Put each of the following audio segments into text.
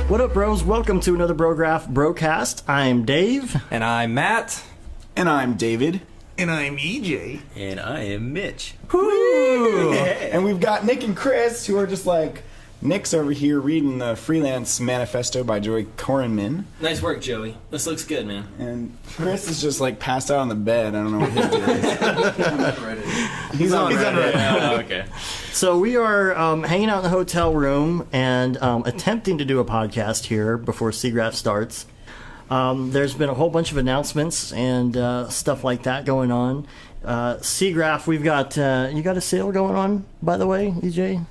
What up, bros? Welcome to another Brograph Brocast. I'm Dave. And I'm Matt. And I'm David. And I'm EJ. And I am Mitch. Woo! Yeah. And we've got Nick and Chris, who are just like... Nick's over here reading the Freelance Manifesto by Joey Korenman. Nice work, Joey. This looks good, man. And Chris is just like passed out on the bed. I don't know what his deal is. He's on Reddit. Oh, okay. So we are hanging out in the hotel room and attempting to do a podcast here before Seagraph starts. There's been a whole bunch of announcements and stuff like that going on. Seagraph, we've got... you got a sale going on, by the way, EJ?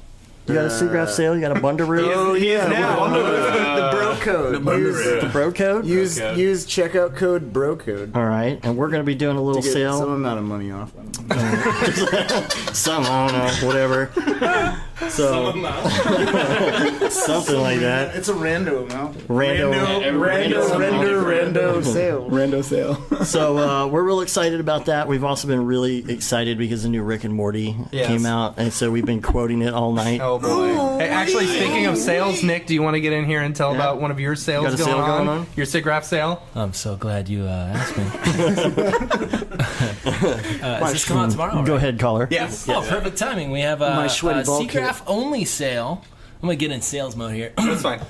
You got a Seagraph sale? You got a Bundaroo? Oh, yeah. The bro code. The bro code? Use checkout code bro code. All right. And we're going to be doing a little to get sale. some amount of money off. Some, I don't know, whatever. So, something like that. It's a rando amount. Rando sale. Rando sale. So we're real excited about that. We've also been really excited because the new Rick and Morty came out, and so we've been quoting it all night. Oh boy! Hey, actually, speaking of sales, Nick, do you want to get in here and tell about one of your sales got a sale going on? Your Seagraph sale? I'm so glad you asked me. Does this come out tomorrow? Go ahead, caller. Yes. Oh, perfect timing. We have My a sweaty ball Seagraph only sale. I'm going to get in sales mode here. That's fine.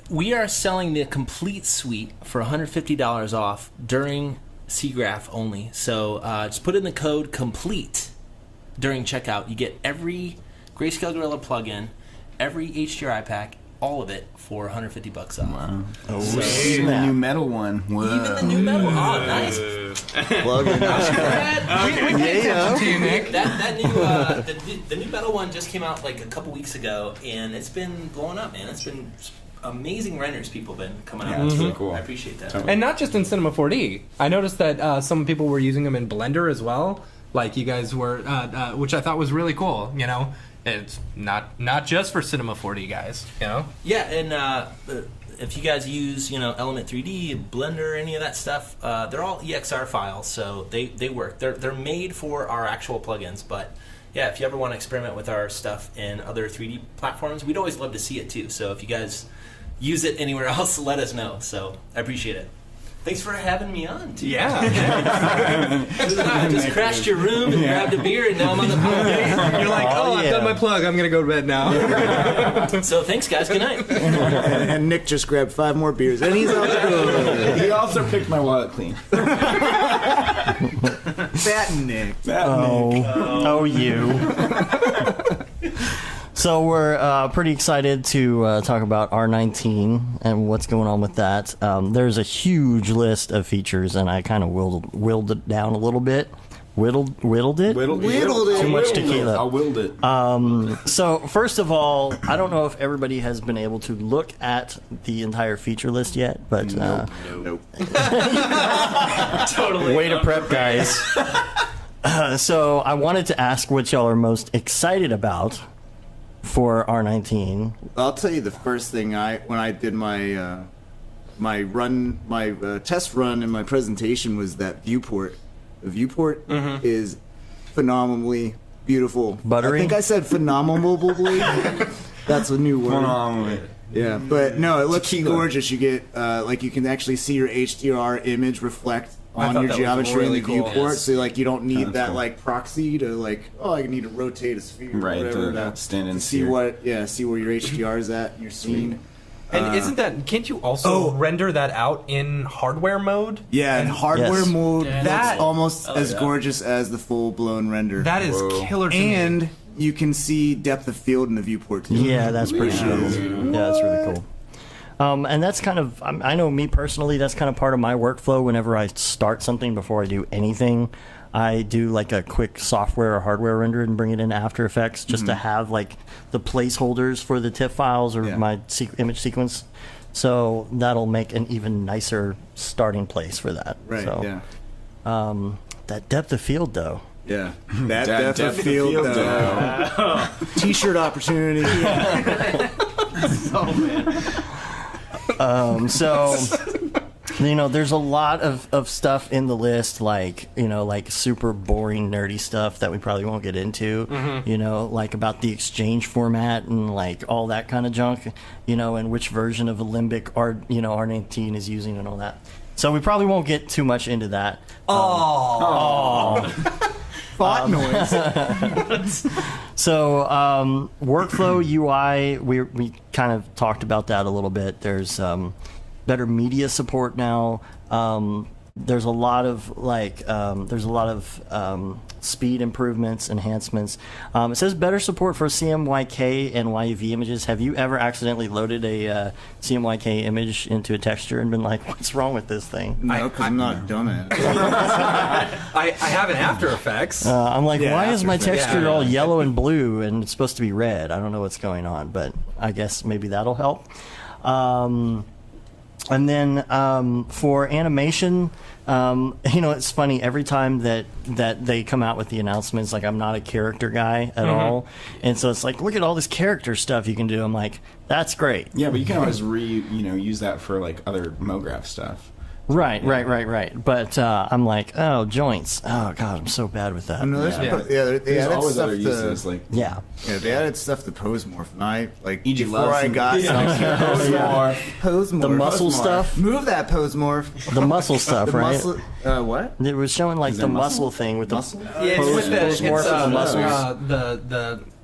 We are selling the complete suite for $150 off during Seagraph only. So just put in the code COMPLETE during checkout. You get every Grayscale Gorilla plugin, every HDRI pack, all of it for $150 off. Wow. Oh, Even the snap. new metal one. Whoa. Even the new metal. Oh, nice. Plug in. We pay attention to you, Nick. That new the new metal one just came out like a couple weeks ago, and it's been blowing up, man. It's been amazing renders people have been coming out. That's with. really cool. I appreciate that. And not just in Cinema 4D. I noticed that some people were using them in Blender as well. Like you guys were, which I thought was really cool. You know, it's not just for Cinema 4D guys. You know. Yeah, and if you guys use Element 3D, Blender, any of that stuff, they're all EXR files, so they work. They're made for our actual plugins, but. Yeah, if you ever want to experiment with our stuff in other 3D platforms, we'd always love to see it too. So if you guys use it anywhere else, let us know. So I appreciate it. Thanks for having me on, too. Yeah. I just crashed your room and grabbed a beer, and now I'm on the podcast. You're like, I've done my plug. I'm gonna go to bed now. So thanks, guys. Good night. And Nick just grabbed 5 more beers, and he's out the door. He also picked my wallet clean. Fat Nick. Oh, you. So we're pretty excited to talk about R19 and what's going on with that. There's a huge list of features, and I kind of whittled it down a little bit. Whittled it? Whittled it. Too much tequila. I willed it. So first of all, I don't know if everybody has been able to look at the entire feature list yet, but Nope. Totally. way to prep, guys. So I wanted to ask what y'all are most excited about for R19. I'll tell you the first thing when I did my test run and my presentation was that viewport. The viewport is phenomenally beautiful. Buttery? I think I said phenomenally. That's a new word. Phenomenally. Yeah, but no, it looks gorgeous. You get you can actually see your HDR image reflect on your geometry in the viewport. Yes. So you don't need that cool. proxy to I need to rotate a sphere Right, or whatever to stand and see where your HDR is at in your scene. And can't you also render that out in hardware mode? Yeah, in hardware Yes. mode, Yeah, that's almost as that. gorgeous as the full-blown render. That is killer to me. And you can see depth of field in the viewport too. Yeah, that's pretty cool. Yeah, that's really cool. And that's kind of, I know me personally, that's kind of part of my workflow. Whenever I start something before I do anything, I do like a quick software or hardware render and bring it into After Effects just to have the placeholders for the TIFF files or my image sequence. So that'll make an even nicer starting place for that. Right, So, yeah. that depth of field, though. Yeah. That depth of field, though. T-shirt opportunity. Oh, man. So There's a lot of stuff in the list, like super boring, nerdy stuff that we probably won't get into. Like about the exchange format and like all that kind of junk. And which version of Alembic R19 is using and all that. So we probably won't get too much into that. Bot noise. So workflow UI, we kind of talked about that a little bit. There's better media support now. There's a lot of speed improvements, enhancements. It says better support for CMYK and YUV images. Have you ever accidentally loaded a CMYK image into a texture and been like, what's wrong with this thing? No, because I'm not done it. I have an After Effects. I'm like, Yeah, why is my After Effects. texture all yellow and blue and it's supposed to be red? I don't know what's going on, but I guess maybe that'll help. And then for animation, it's funny, every time that they come out with the announcements, like I'm not a character guy at all. And so it's like, look at all this character stuff you can do. I'm like, that's great. Yeah, but you can always use that for like other MoGraph stuff. Right. But I'm like, oh, joints. Oh, God, I'm so bad with that. No, they There's added always stuff other uses, like Yeah. they added stuff to pose morph, and I E.g. before I got Pose morph. pose morph. The muscle Pose morph. stuff? Move that pose morph. The muscle stuff, The right? muscle. What? It was showing like Is the there muscle muscle? thing with the Muscle? Yeah, it's with the, pose morph of the muscles.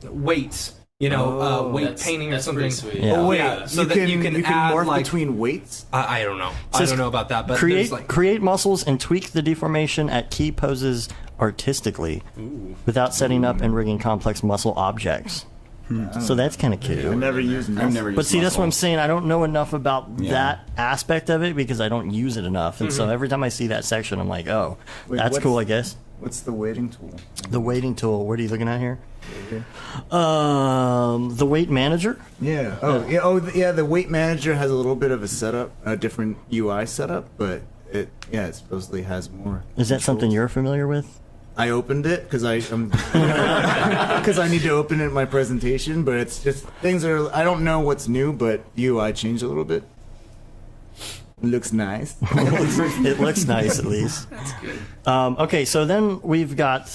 the weights. Weight painting or that's something. pretty sweet. Yeah. Oh wait, Yeah, so you that can you can add, morph like- between weights. I don't know. I Says don't know about that, but create there's like create muscles and tweak the deformation at key poses artistically without setting up and rigging complex muscle objects. So that's kind of I cute. never used. I've never used But see, that's what I'm muscles. saying. I don't know enough about Yeah. that aspect of it because I don't use it enough. And so every time I see that section, I'm like, oh, Wait, that's what's- cool, I guess. What's the weighting tool? The weighting tool. What are you looking at here? The weight manager. Yeah. Oh, yeah. Oh, yeah. The weight manager has a little bit of a setup, a different UI setup, but it supposedly has more. Is that something controls. you're familiar with? I opened it because I need to open it in my presentation, but it's just things are. I don't know what's new, but UI changed a little bit. It looks nice. It looks nice, at least. That's good. Okay, so then we've got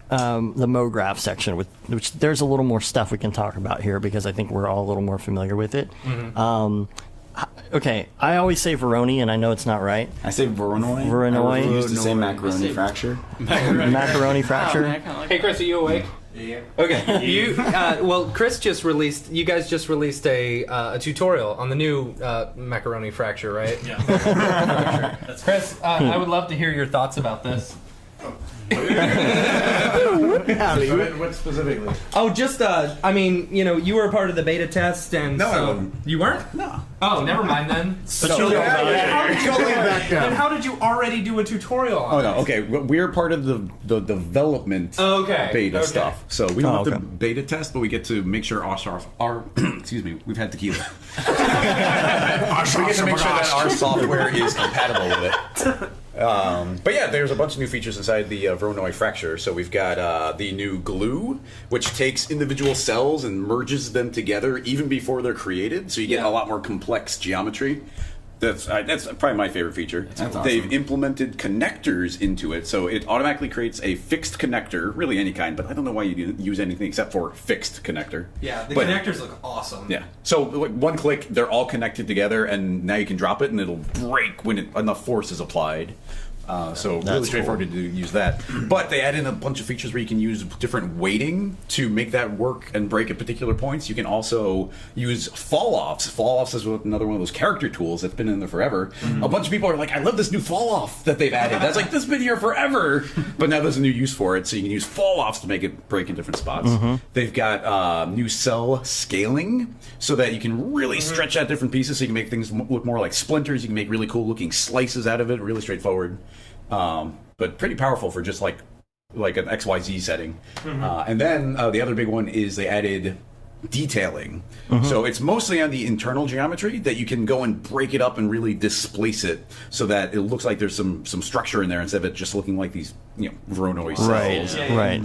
the MoGraph section, which there's a little more stuff we can talk about here because I think we're all a little more familiar with it. Okay, I always say Veroni, and I know it's not right. I say Voronoi. Voronoi. I used to say macaroni fracture. Macaroni fracture. Hey, Chris, are you awake? Yeah. Okay. Chris just released. You guys just released a tutorial on the new macaroni fracture, right? Yeah. Chris, I would love to hear your thoughts about this. What specifically? Oh, just you were a part of the beta test, and No, I so wasn't. you weren't. No. Oh, never mind then. Then how did you already do a tutorial on Oh no. Okay, we're part of the development Okay, beta okay. stuff. So we don't have okay. to beta test, but we get to make sure our excuse me, we've had tequila. We get to make sure that our software is compatible with it. But yeah, there's a bunch of new features inside the Voronoi fracture. So we've got the new glue, which takes individual cells and merges them together even before they're created. So you get a lot more complex geometry. That's probably my favorite feature. That's awesome. They've implemented connectors into it, so it automatically creates a fixed connector, really any kind, but I don't know why you use anything except for fixed connector. Yeah, the But- connectors look awesome. Yeah. So like, one click, they're all connected together, and now you can drop it, and it'll break when enough force is applied. So really That's straightforward to use that. But they add in a bunch of features where you can use different weighting to make that work and break at particular points. You can also use Falloffs. Falloffs is another one of those character tools that's been in there forever. A bunch of people are like, I love this new Falloff that they've added. That's like, this has been here forever. But now there's a new use for it, so you can use Falloffs to make it break in different spots. They've got new cell scaling so that you can really stretch out different pieces so you can make things look more like splinters. You can make really cool looking slices out of it, really straightforward. But pretty powerful for just like an XYZ setting. And then the other big one is they added detailing. So it's mostly on the internal geometry that you can go and break it up and really displace it so that it looks like there's some structure in there instead of it just looking like these Voronoi cells. Right.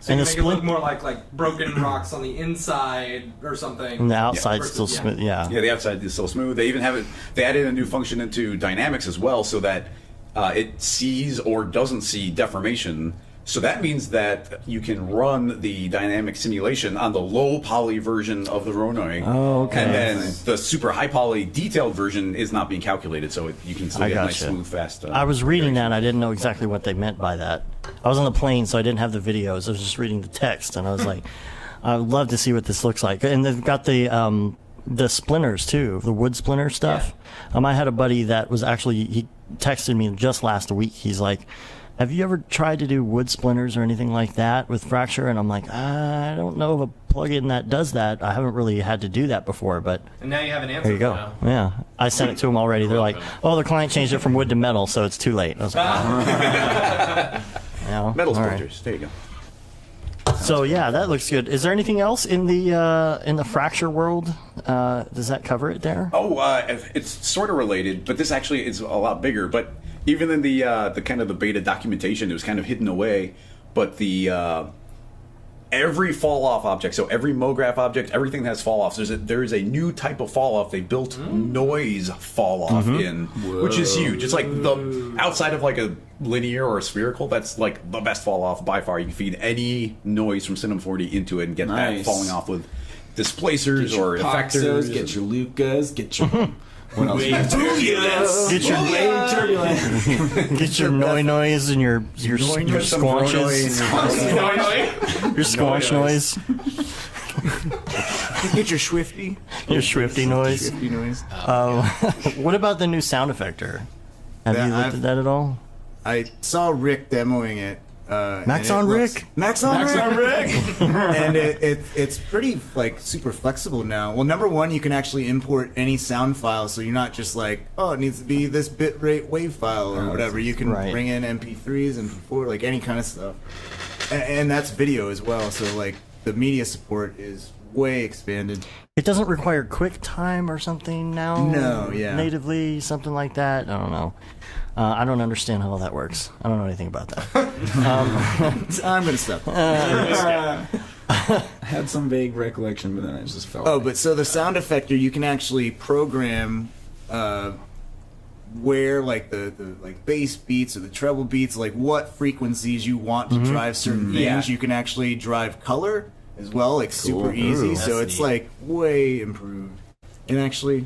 So And you the make it look split- more like broken rocks on the inside or something. And the outside's versus- still smooth. Yeah. Yeah, the outside is so smooth. They even have it. They added a new function into dynamics as well, so that it sees or doesn't see deformation. So that means that you can run the dynamic simulation on the low poly version of the Ronoy. Oh, okay. And then the super high poly detailed version is not being calculated, so you can still I get nice, gotcha. smooth, fast. I was reading that and I didn't know exactly what they meant by that. I was on the plane, so I didn't have the videos. I was just reading the text, and I was like, I'd love to see what this looks like. And they've got the splinters too, the wood splinter stuff. I had a buddy that was actually, he texted me just last week. He's like, have you ever tried to do wood splinters or anything like that with Fracture? And I'm like, I don't know of a plugin that does that. I haven't really had to do that before, but And now you have an answer. there you go. now. Yeah, I sent it to them already. They're like, oh, the client changed it from wood to metal, so it's too late. I was like, oh. Metal All right. splinters. There you go. So yeah, that looks good. Is there anything else in the Fracture world? Does that cover it there? Oh, it's sort of related, but this actually is a lot bigger. But even in the kind of the beta documentation, it was kind of hidden away. But the every fall off object, so every MoGraph object, everything that has fall offs. There is a new type of fall off. They built noise fall off in, which is huge. It's like the outside of like a linear or a spherical. That's like the best fall off by far. You can feed any noise from Cinema 40 into it and get that Nice. falling off with displacers or Paxos, effectors. get your Lucas, get your what else? Get your Wave turbulence. get your noise and your Some squanches, your squanch noise, Get your Swifty. your swifty noise. Swifty noise. What about the new sound effector? Have Yeah, you looked I've- at that at all? I saw Rick demoing it. Max and it on looks- Rick? Max on Rick. And it's pretty like super flexible now. Well, number one, you can actually import any sound file, so you're not just like, oh, it needs to be this bitrate wave file or whatever. You can Right. bring in MP3s and MP4, like any kind of stuff. And that's video as well. So like the media support is way expanded. It doesn't require QuickTime or something now? No, yeah. Natively, something like that? I don't know. I don't understand how all that works. I don't know anything about that. I'm gonna stop. I had some vague recollection, but then I just felt. Oh, but so the sound effector, you can actually program where like the like bass beats or the treble beats, like what frequencies you want to drive certain things. Yeah. You can actually drive color as well, like super easy. So That's it's neat. like way improved. And actually,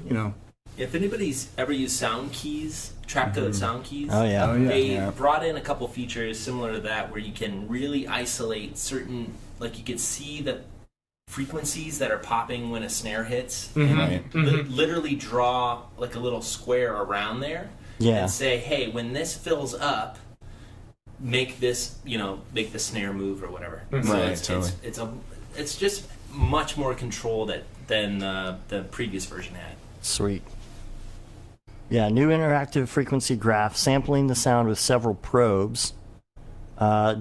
If anybody's ever used sound keys, trapcode sound keys, Oh, yeah. Oh, yeah. they brought in a couple features similar to that where you can really isolate certain, like you could see the frequencies that are popping when a snare hits, and Right. literally draw like a little square around there, Yeah. and say, hey, when this fills up, make this, make the snare move or whatever. So Right, totally. it's just much more control than the previous version had. Sweet. Yeah, new interactive frequency graph, sampling the sound with several probes,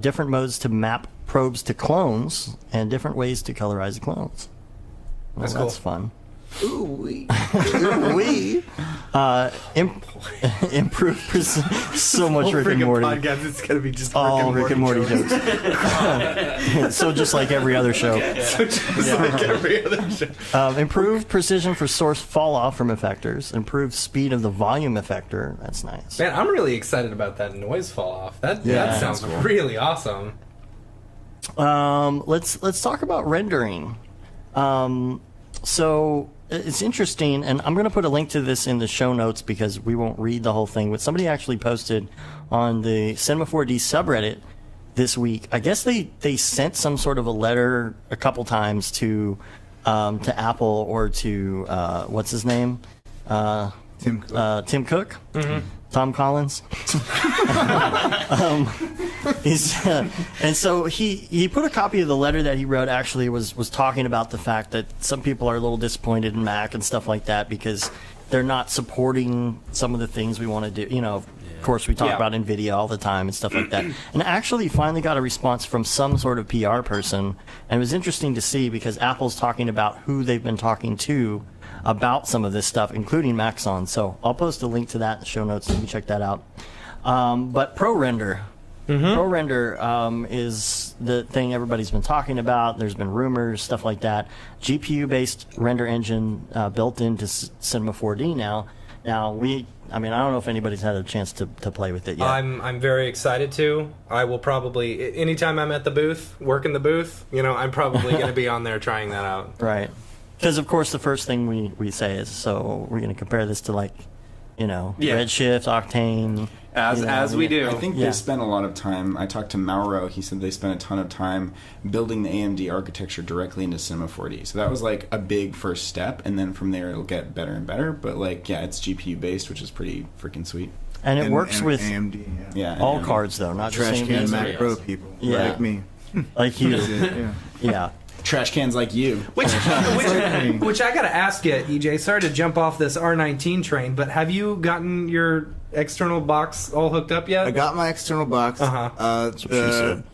different modes to map probes to clones, and different ways to colorize the clones. Well, That's that's cool. fun. ooh, we. Improve so much Rick and Morty. it's gonna be just All Rick and Morty jokes. So just like every other show. Improved precision for source fall off from effectors. Improved speed of the volume effector. That's nice. Man, I'm really excited about that noise fall off. That Yeah, sounds really awesome. Let's talk about rendering. So it's interesting, and I'm going to put a link to this in the show notes because we won't read the whole thing. But somebody actually posted on the Cinema 4D subreddit this week. I guess they sent some sort of a letter a couple times to Apple or to what's his name, Tim Cook. Tim Cook, Tom Collins. And so he put a copy of the letter that he wrote. Actually, was talking about the fact that some people are a little disappointed in Mac and stuff like that because they're not supporting some of the things we want to do. Of course, we talk Yeah. about NVIDIA all the time and stuff like that. And actually, finally got a response from some sort of PR person, and it was interesting to see because Apple's talking about who they've been talking to about some of this stuff, including Maxon. So I'll post a link to that in the show notes. You can check that out. But ProRender, ProRender is the thing everybody's been talking about. There's been rumors, stuff like that. GPU-based render engine built into Cinema 4D now. Now, I don't know if anybody's had a chance to play with it yet. I'm very excited to. I will probably, anytime I'm at the booth, working the booth, I'm probably going to be on there trying that out. Right. Because, of course, the first thing we say is, so we're going to compare this to, Redshift, Octane. As we do. I think they spent a lot of time. I talked to Mauro. He said they spent a ton of time building the AMD architecture directly into Cinema 4D. So that was like a big first step, and then from there it'll get better and better. But it's GPU based, which is pretty freaking sweet. And it works with AMD. all AMD. cards, though, not just Trash can AMD. Mac Pro people like me. Like you. Yeah. Yeah. Trash cans like you. Which I gotta ask you, EJ. Sorry to jump off this R19 train, but have you gotten your external box all hooked up yet? I got my external box. That's what she said.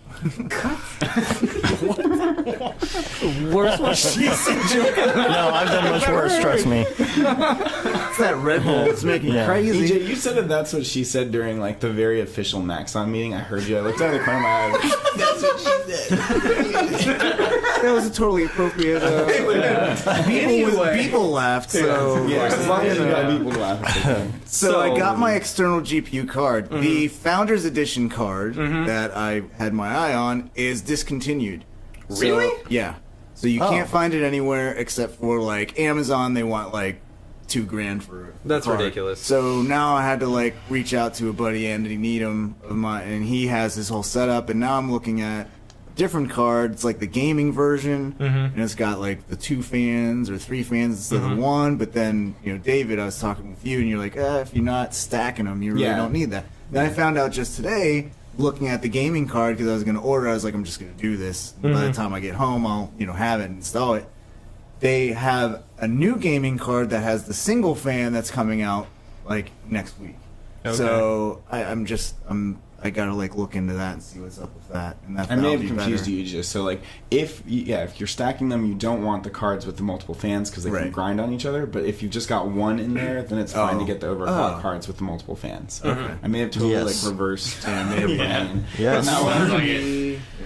Worst one she said. No, I've done much worse, trust me. It's that Red Bull. It's making crazy. EJ, you said that's what she said during the very official Maxon meeting. I heard you. I looked out of the corner of my eye. That's what she said. That was a totally appropriate. People laughed. So As long as you got people to laugh. It's okay. So I got my external GPU card. The Founders Edition card that I had my eye on is discontinued. Really? So, yeah. So you can't find it anywhere except for Amazon. They want $2,000 for it. That's ridiculous. So now I had to reach out to a buddy, Anthony Needham of mine, and he has this whole setup. And now I'm looking at different card. It's the gaming version, and it's got the 2 fans or 3 fans instead of 1. But then David, I was talking with you, and you're if you're not stacking them, you really don't need that. Then I found out just today, looking at the gaming card, because I was going to order, I was I'm just going to do this. By the time I get home, I'll have it and install it. They have a new gaming card that has the single fan that's coming out next week. Okay. So I gotta look into that and see what's up with that. And that I may have be confused better. you just so if you're stacking them, you don't want the cards with the multiple fans because they can grind on each other. But if you've just got one in there, then it's fine to get the overclock cards with the multiple fans. Okay. I may have totally reversed. Maybe. Yes.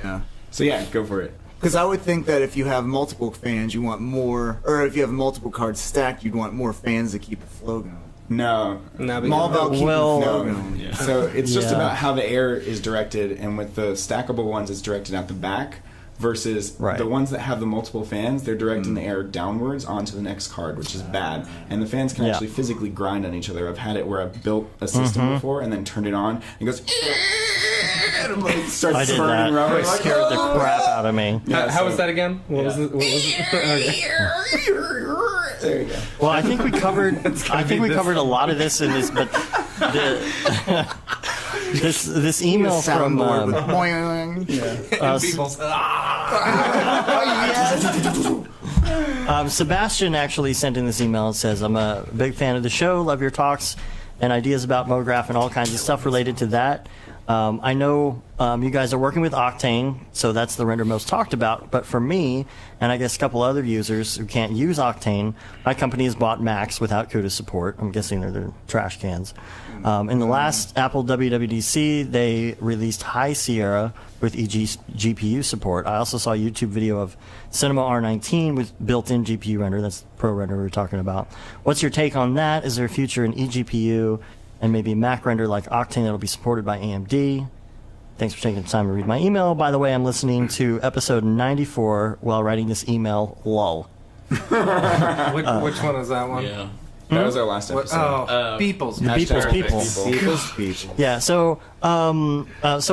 Yeah. So go for it. Because I would think that if you have multiple fans, you want more, or if you have multiple cards stacked, you'd want more fans to keep the flow going. No. All about keeping the flow going. No. So it's just about how the air is directed, and with the stackable ones, it's directed out the back. Versus the ones that have the multiple fans, they're directing the air downwards onto the next card, which is bad. And the fans can actually physically grind on each other. I've had it where I've built a system before and then turned it on and it goes and starts I did spurting that. rubber. It scared the crap out of me. How was that again? What was it? There you go. Well, I think we covered. Covered a lot of this in this, but this email from Soundboard with boing. People's, Sebastian actually sent in this email and says, "I'm a big fan of the show. Love your talks and ideas about MoGraph and all kinds of stuff related to that. I know you guys are working with Octane, so that's the render most talked about. But for me, and I guess a couple other users who can't use Octane, my company has bought Macs without CUDA support. I'm guessing they're trash cans. In the last Apple WWDC, they released High Sierra with GPU support. I also saw a YouTube video of Cinema R19 with built-in GPU render. That's Pro Render we were talking about. What's your take on that? Is there a future in eGPU and maybe Mac render like Octane that'll be supported by AMD? Thanks for taking the time to read my email. By the way, I'm listening to episode 94 while writing this email. Lol. which one is that one? Yeah. That was our last episode. People's. The People's People. People. Yeah, so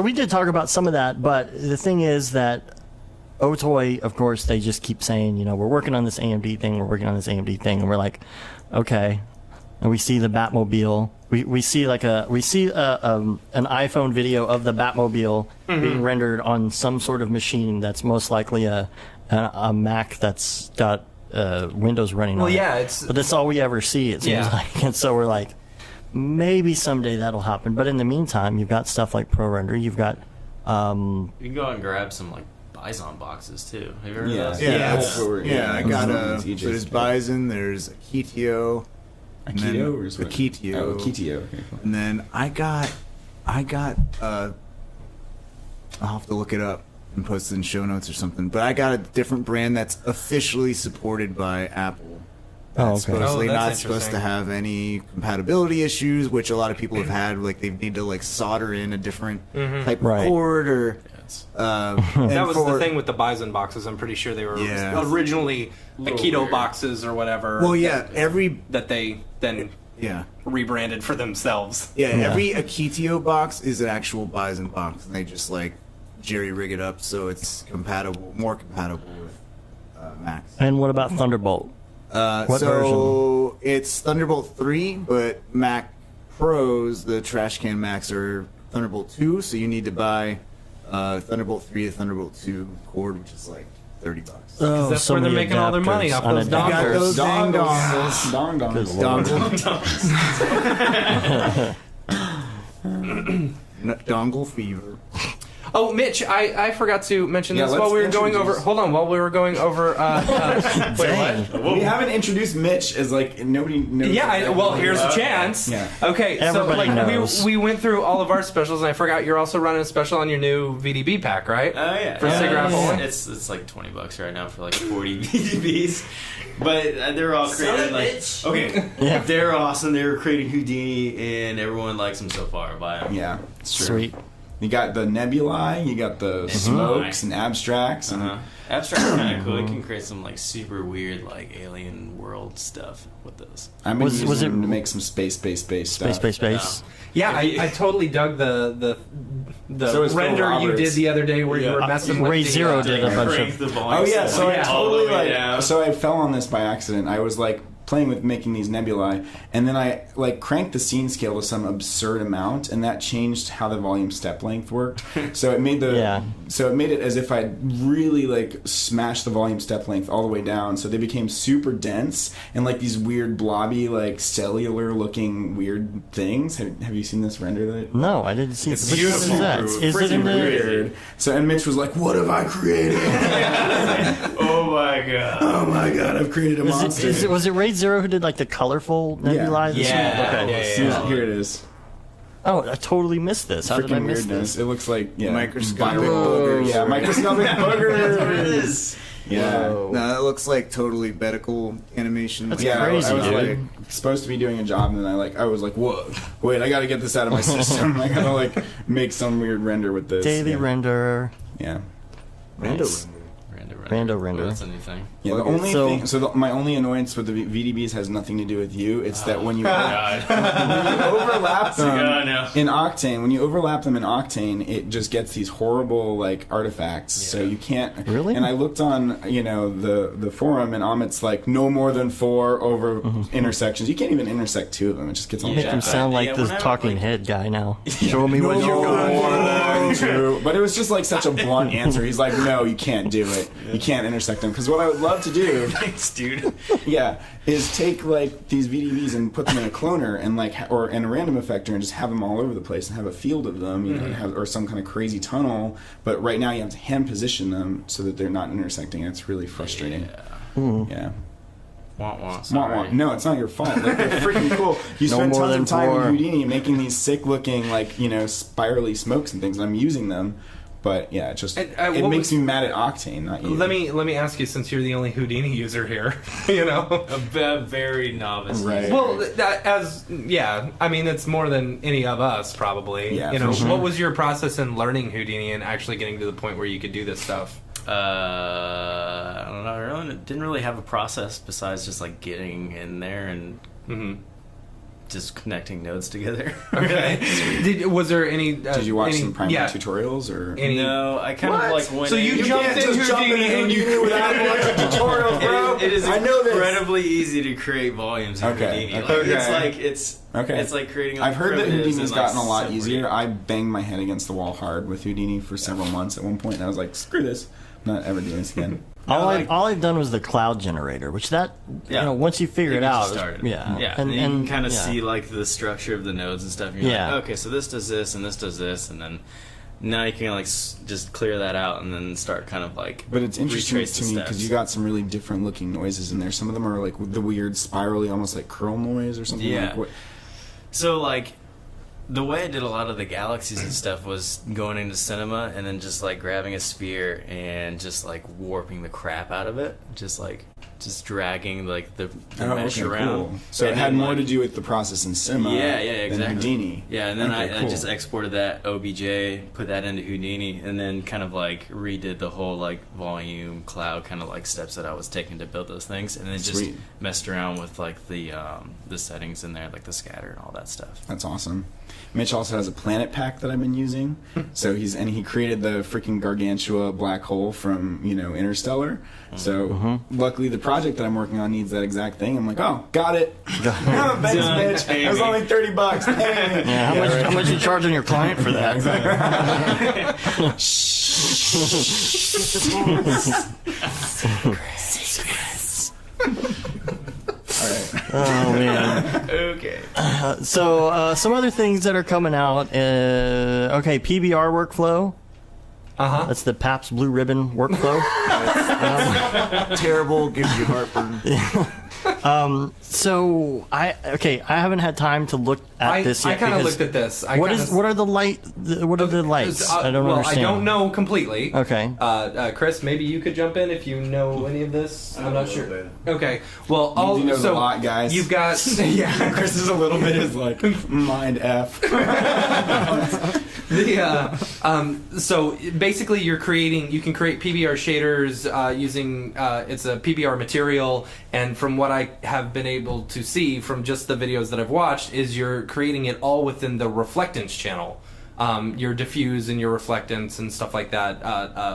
we did talk about some of that, but the thing is that Otoy, of course, they just keep saying, we're working on this AMD thing, and we're like, okay. And we see the Batmobile. We see an iPhone video of the Batmobile being rendered on some sort of machine that's most likely a Mac that's got Windows running on it. But that's all we ever see, it seems like. And so we're like, maybe someday that'll happen. But in the meantime, you've got stuff like ProRender. You've got... you can go out and grab some Bison boxes too. Have you heard of those? I got there's Bison, there's Akitio. Akitio or what? Akitio. Oh, Akitio. Okay, cool. And then I got I'll have to look it up and post it in show notes or something. But I got a different brand that's officially supported by Apple. Oh, It's okay. supposedly Oh, that's not supposed to interesting. have any compatibility issues, which a lot of people have had. Like they need to like solder in a different type Right. of cord, or That was the thing with the Bison boxes. I'm pretty sure they were Yeah. originally Aikido weird. boxes or whatever. Well, yeah, every that they then yeah. rebranded for themselves. Yeah, every Akitio box is an actual Bison box, and they just like jerry rig it up so it's more compatible with Macs. And what about Thunderbolt? What So it's Thunderbolt 3, but Mac Pros, the trash can Macs, are Thunderbolt 2, so you need to buy Thunderbolt 3 to Thunderbolt 2 cord, which is like $30. Oh, that's where they're making all their money off those You got dongles. those dang Dongles. dongle. Dongle fever. Oh, Mitch, I forgot to mention Yeah, this let's while we were going over. introduce- Hold on, while we were going over. Dang. We haven't introduced Mitch as like nobody knows. Yeah, well, here's a chance. Yeah. Okay, Everybody so like knows. we went through all of our specials, and I forgot you're also running a special on your new VDB pack, right? Oh yeah, For SIGGRAPH only? It's like $20 right now for like 40 VDBs, but they're all created like okay. Yeah. They're awesome. They were creating Houdini, and everyone likes them so far. Buy them. Yeah, it's true. Sweet. You got the nebulae, you got the smokes and abstracts, and Abstract is kind of cool. You can create some like super weird like alien world stuff with those. I've been Was using it- them to make some space stuff. Space. Yeah, I totally dug the So is Phil render you Roberts. did the other day where you were messing with Ray the, Zero did a bunch Crank of. the volume Oh yeah, so I all the totally way like. down. So I fell on this by accident. I was like playing with making these nebulae, and then I like cranked the scene scale to some absurd amount, and that changed how the volume step length worked. So it made so it made it as if I'd really like smashed the volume step length all the way down. So they became super dense and like these weird blobby like cellular looking weird things. Have you seen this render? That No, I didn't see. It's Which one beautiful. is that? Is it freaking in the? weird. So and Mitch was like, "What have I created? Oh my god. Oh my god, I've created a monster." Was it Ray Zero who did like the colorful nebulae? This Yeah. one? Okay. Yeah. Here it is. Oh, I totally missed this. How did I Freaking miss weirdness. this? It looks like Microscopic viral boogers. Yeah, microscopic boogers. It is. Yeah. No, that looks like totally medical animation. That's Yeah, crazy, I was dude. like supposed to be doing a job, and then I was like, "Whoa, wait! I got to get this out of my system. I gotta like make some weird render with this." Daily yeah. renderer. Yeah. Nice. Random render. That's a new thing. Yeah, the Okay, only so- thing. So my only annoyance with the VDBs has nothing to do with you. It's that when you God. overlap them God, no. in Octane, when you overlap them in Octane, it just gets these horrible like artifacts. So you can't Really? And I looked on the forum, and Amit's like no more than 4 over intersections. You can't even intersect 2 of them. It just gets all Make him jacked up. sound like Yeah, this when I, talking like- head guy now. Show me what No you're going more for. than 2. But it was just like such a blunt answer. He's like, no, you can't do it. You can't intersect them. Because what I would love to do, Thanks, dude. yeah, is take like these VDBs and put them in a cloner and like or in a random effector and just have them all over the place and have a field of them, you know, and have, or some kind of crazy tunnel. But right now you have to hand position them so that they're not intersecting. It's really frustrating. Yeah. Wah, wah, Wah, sorry. wah. No, it's not your fault. Like, they're freaking cool. You No spend more tons than of time 4. in Houdini making these sick-looking, like spirally smokes and things. And I'm using them, but yeah, it just And, it what makes was- me mad at Octane, not you. Let me ask you, since you're the only Houdini user here, A very novice. Right. Well, I mean, it's more than any of us probably. Yeah, you know, for sure. what was your process in learning Houdini and actually getting to the point where you could do this stuff? I don't know. I really didn't really have a process besides just like getting in there and just connecting nodes together. Okay. Was there any? Did you watch some primary yeah, tutorials or? Any? No, I kind of like went. So you in- jumped can't just into jump Houdini into and you Houdini without watching tutorials, bro. It is I know this. incredibly easy to create volumes in Okay, Houdini. okay. Like, it's Okay. like it's Okay. It's like creating. Like, I've heard that primitives Houdini's and, like, gotten a lot separating. easier. I banged my head against the wall hard with Houdini for several months at one point, and I was like, "Screw this! I'm not ever doing this again." All I've done was the cloud generator, which once you figure it out, started. yeah, and you can kind of yeah. see like the structure of the nodes and stuff. And you're Yeah. like, okay, so this does this and this does this, and then now you can like just clear that out and then start kind of like. But it's interesting retrace to the me steps. because you got some really different looking noises in there. Some of them are like the weird spirally, almost like curl noise or something. Yeah. Like what, So like The way I did a lot of the galaxies and stuff was going into cinema and then just like grabbing a sphere and just like warping the crap out of it, just dragging like the mesh around. Cool. So it had more to do with the process in cinema exactly. than Houdini. Yeah, and then I cool. just exported that OBJ, put that into Houdini, and then kind of like redid the whole like volume cloud kind of like steps that I was taking to build those things, and then just messed around with like the settings in there, like the scatter and all that stuff. That's awesome. Mitch also has a planet pack that I've been using. So he created the freaking Gargantua black hole from, Interstellar. So luckily the project that I'm working on needs that exact thing. I'm like, oh, got it. Thanks, Mitch. It was only $30. Yeah, how much you charging your client for that? Secrets. All right. Oh man. Okay. So some other things that are coming out. Okay, PBR workflow. That's the Pabst Blue Ribbon workflow. Terrible, gives you heartburn. So I haven't had time to look at this yet. I kind of looked at this. What are the lights? I don't understand. I don't know completely. Okay. Chris, maybe you could jump in if you know any of this. I'm not sure. Okay. Well, you know a lot, guys. You've got Chris is a little bit is like mind F. So basically, you can create PBR shaders using it's a PBR material, and from what I have been able to see from just the videos that I've watched, is you're creating it all within the reflectance channel. Your diffuse and your reflectance and stuff like that,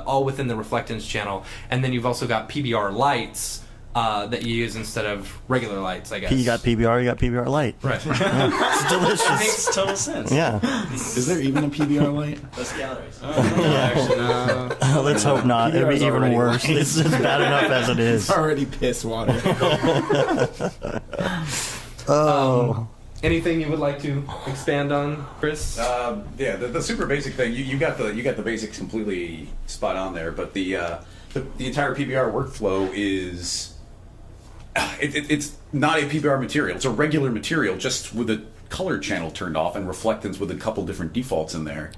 all within the reflectance channel, and then you've also got PBR lights that you use instead of regular lights, I guess. You got PBR, you got PBR light. Right. It's delicious. It makes total sense. Yeah. Is there even a PBR light? Less calories. Let's hope not. It'd PBR's be even already worse. It's bad enough as it is. It's already piss water. Anything you would like to expand on, Chris? The super basic thing. You got the basics completely spot on there, but the entire PBR workflow is it's not a PBR material. It's a regular material, just with a color channel turned off and reflectance with a couple different defaults in there.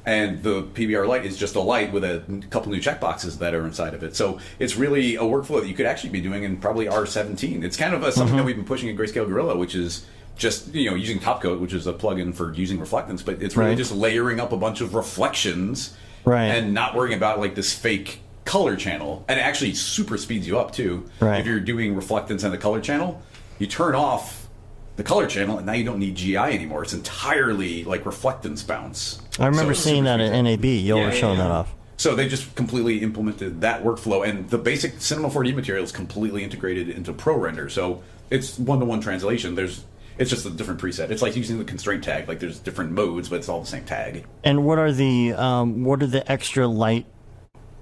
And the PBR light is just a light with a couple new checkboxes that are inside of it. So it's really a workflow that you could actually be doing in probably R17. It's kind of something that we've been pushing in Grayscale Gorilla, which is just using Topcoat, which is a plugin for using reflectance, but it's really just layering up a bunch of reflections and not worrying about like this fake color channel. And it actually super speeds you up too. If you're doing reflectance and the color channel, you turn off the color channel and now you don't need GI anymore. It's entirely like reflectance bounce. I remember seeing that at NAB. Y'all were showing that off. So they just completely implemented that workflow, and the basic Cinema 4D material is completely integrated into ProRender. So it's one-to-one translation. It's just a different preset. It's like using the constraint tag. Like there's different modes, but it's all the same tag. And what are the extra light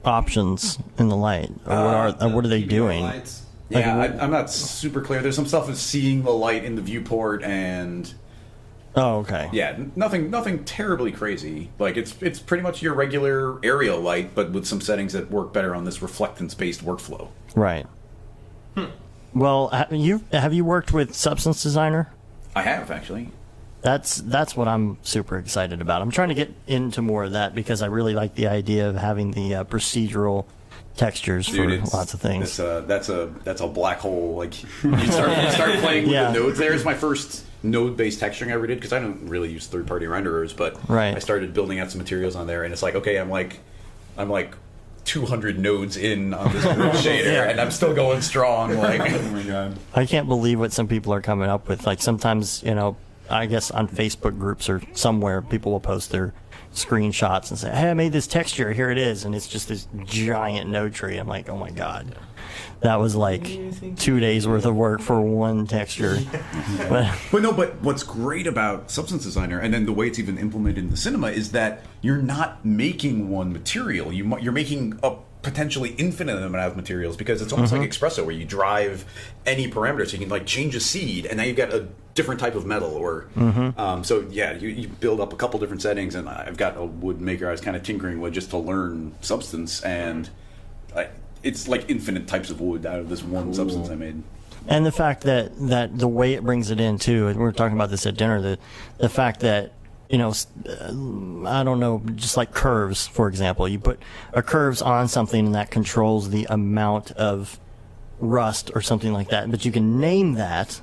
options in the light? Or what are they doing? Lights. Yeah, I'm not super clear. There's some stuff with seeing the light in the viewport and. Oh, okay. Yeah, nothing terribly crazy. Like it's pretty much your regular aerial light, but with some settings that work better on this reflectance-based workflow. Right. Well, have you worked with Substance Designer? I have, actually. That's what I'm super excited about. I'm trying to get into more of that because I really like the idea of having the procedural textures for lots of things. That's a black hole. Like you start playing with the nodes. There's my first node-based texturing I ever did because I don't really use third-party renderers, but I started building out some materials on there, and it's like, okay, I'm like 200 nodes in on this group shader, and I'm still going strong. Like, oh my god, I can't believe what some people are coming up with. Like sometimes, I guess on Facebook groups or somewhere, people will post their screenshots and say, "Hey, I made this texture. Here it is," and it's just this giant node tree. I'm like, oh my god, that was like 2 days worth of work for one texture. But what's great about Substance Designer, and then the way it's even implemented in the cinema, is that you're not making one material. You're making a potentially infinite amount of materials, because it's almost like Espresso, where you drive any parameter, so you can like change a seed, and now you've got a different type of metal. Or you build up a couple different settings, and I've got a wood maker I was kind of tinkering with just to learn Substance, and it's like infinite types of wood out of this one substance I made. And the fact that the way it brings it in too, and we were talking about this at dinner, the fact that I don't know, just like curves, for example. You put a curves on something and that controls the amount of rust or something like that. But you can name that,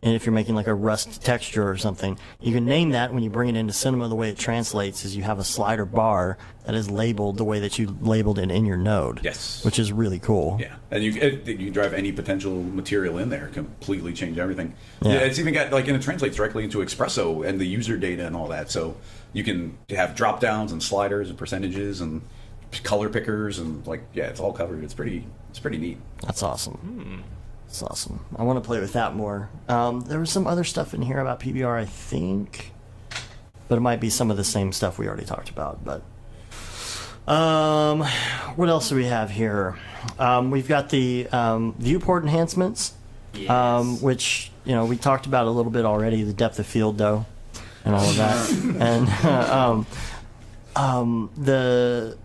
and if you're making like a rust texture or something, you can name that when you bring it into Cinema. The way it translates is you have a slider bar that is labeled the way that you labeled it in your node. Yes. Which is really cool. Yeah, and you can drive any potential material in there, completely change everything. Yeah. It's even got and it translates directly into Espresso and the user data and all that. So you can have drop downs and sliders and percentages and color pickers and it's all covered. It's pretty neat. That's awesome. That's awesome. I want to play with that more. There was some other stuff in here about PBR, I think, but it might be some of the same stuff we already talked about. But what else do we have here? We've got the viewport enhancements, which we talked about a little bit already. The depth of field, though, and all of that, and the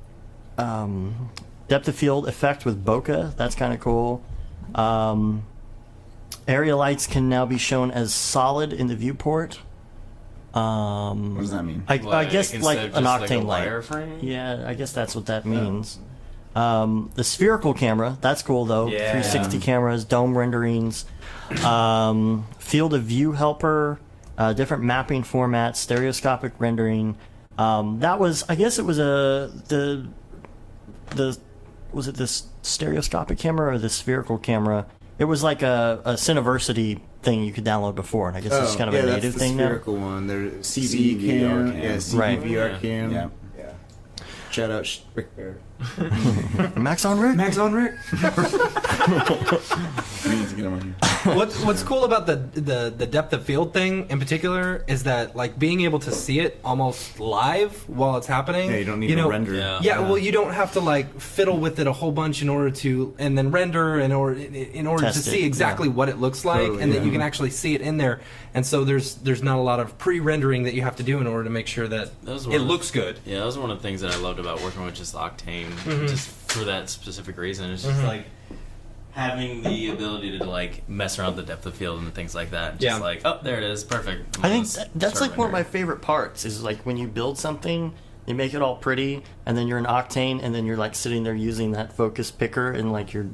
depth of field effect with bokeh. That's kind of cool. Area lights can now be shown as solid in the viewport. What does that mean? I guess like an octane light. Wireframe? Yeah, I guess that's what that means. The spherical camera, that's cool though. Yeah. 360 cameras, dome renderings, field of view helper, different mapping formats, stereoscopic rendering. That was, I guess it was was it this stereoscopic camera or the spherical camera? It was like a Cineversity thing you could download before, and I guess it's kind of a native that's thing the now. spherical one. There's CV cam, CV Right. VR cam. Yeah. Shout out Rick Bear. Max on Rick? Max on Rick. We need to get him on here. What's cool about the depth of field thing in particular is that like being able to see it almost live while it's happening. Yeah, you don't need to render it. Yeah, well, you don't have to like fiddle with it a whole bunch in order to and then render in order to Test see it, exactly what it looks like, Totally, and that yeah. you can actually see it in there. And so there's not a lot of pre-rendering that you have to do in order to make sure that it looks good. Yeah, that was one of the things that I loved about working with just Octane, just for that specific reason. It's just like having the ability to like mess around with the depth of field and things like that. Just like, oh, there it is, perfect. I think that's like one of my favorite parts is like when you build something, you make it all pretty, and then you're in Octane, and then you're like sitting there using that focus picker and like your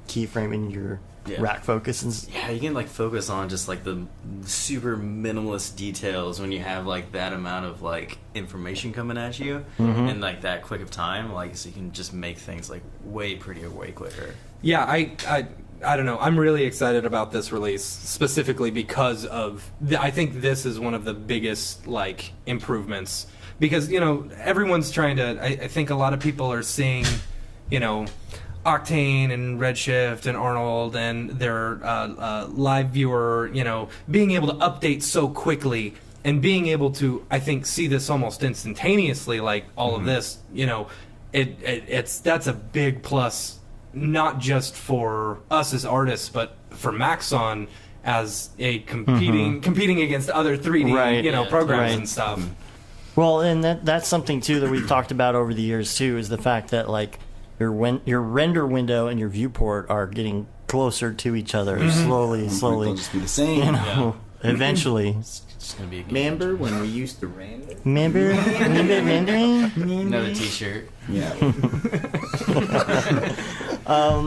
keyframe and your rack focus. And yeah, you can like focus on just like the super minimalist details when you have like that amount of like information coming at you in like that quick of time. Like, so you can just make things like way prettier, way quicker. Yeah, I don't know. I'm really excited about this release specifically because of I think this is one of the biggest like improvements because everyone's trying to. I think a lot of people are seeing, Octane and Redshift and Arnold and their live viewer, being able to update so quickly and being able to, I think, see this almost instantaneously, like all of this, that's a big plus. Not just for us as artists, but for Maxon as a competing against other 3D programs and stuff. Well, and that's something too that we've talked about over the years too is the fact that like your render window and your viewport are getting closer to each other slowly. They'll just be the same. Eventually. It's gonna be a good Remember when we used to render? Remember rendering? another T-shirt. Yeah.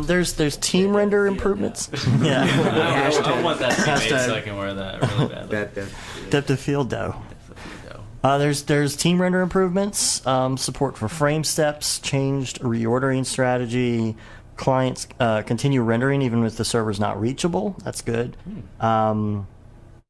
There's team render improvements. Yeah. I want that to be made Hashtag. so I can wear that really badly. Depth of field though. Definitely There's team render improvements, support for frame steps, changed reordering strategy, clients continue rendering even if the server's not reachable. That's good.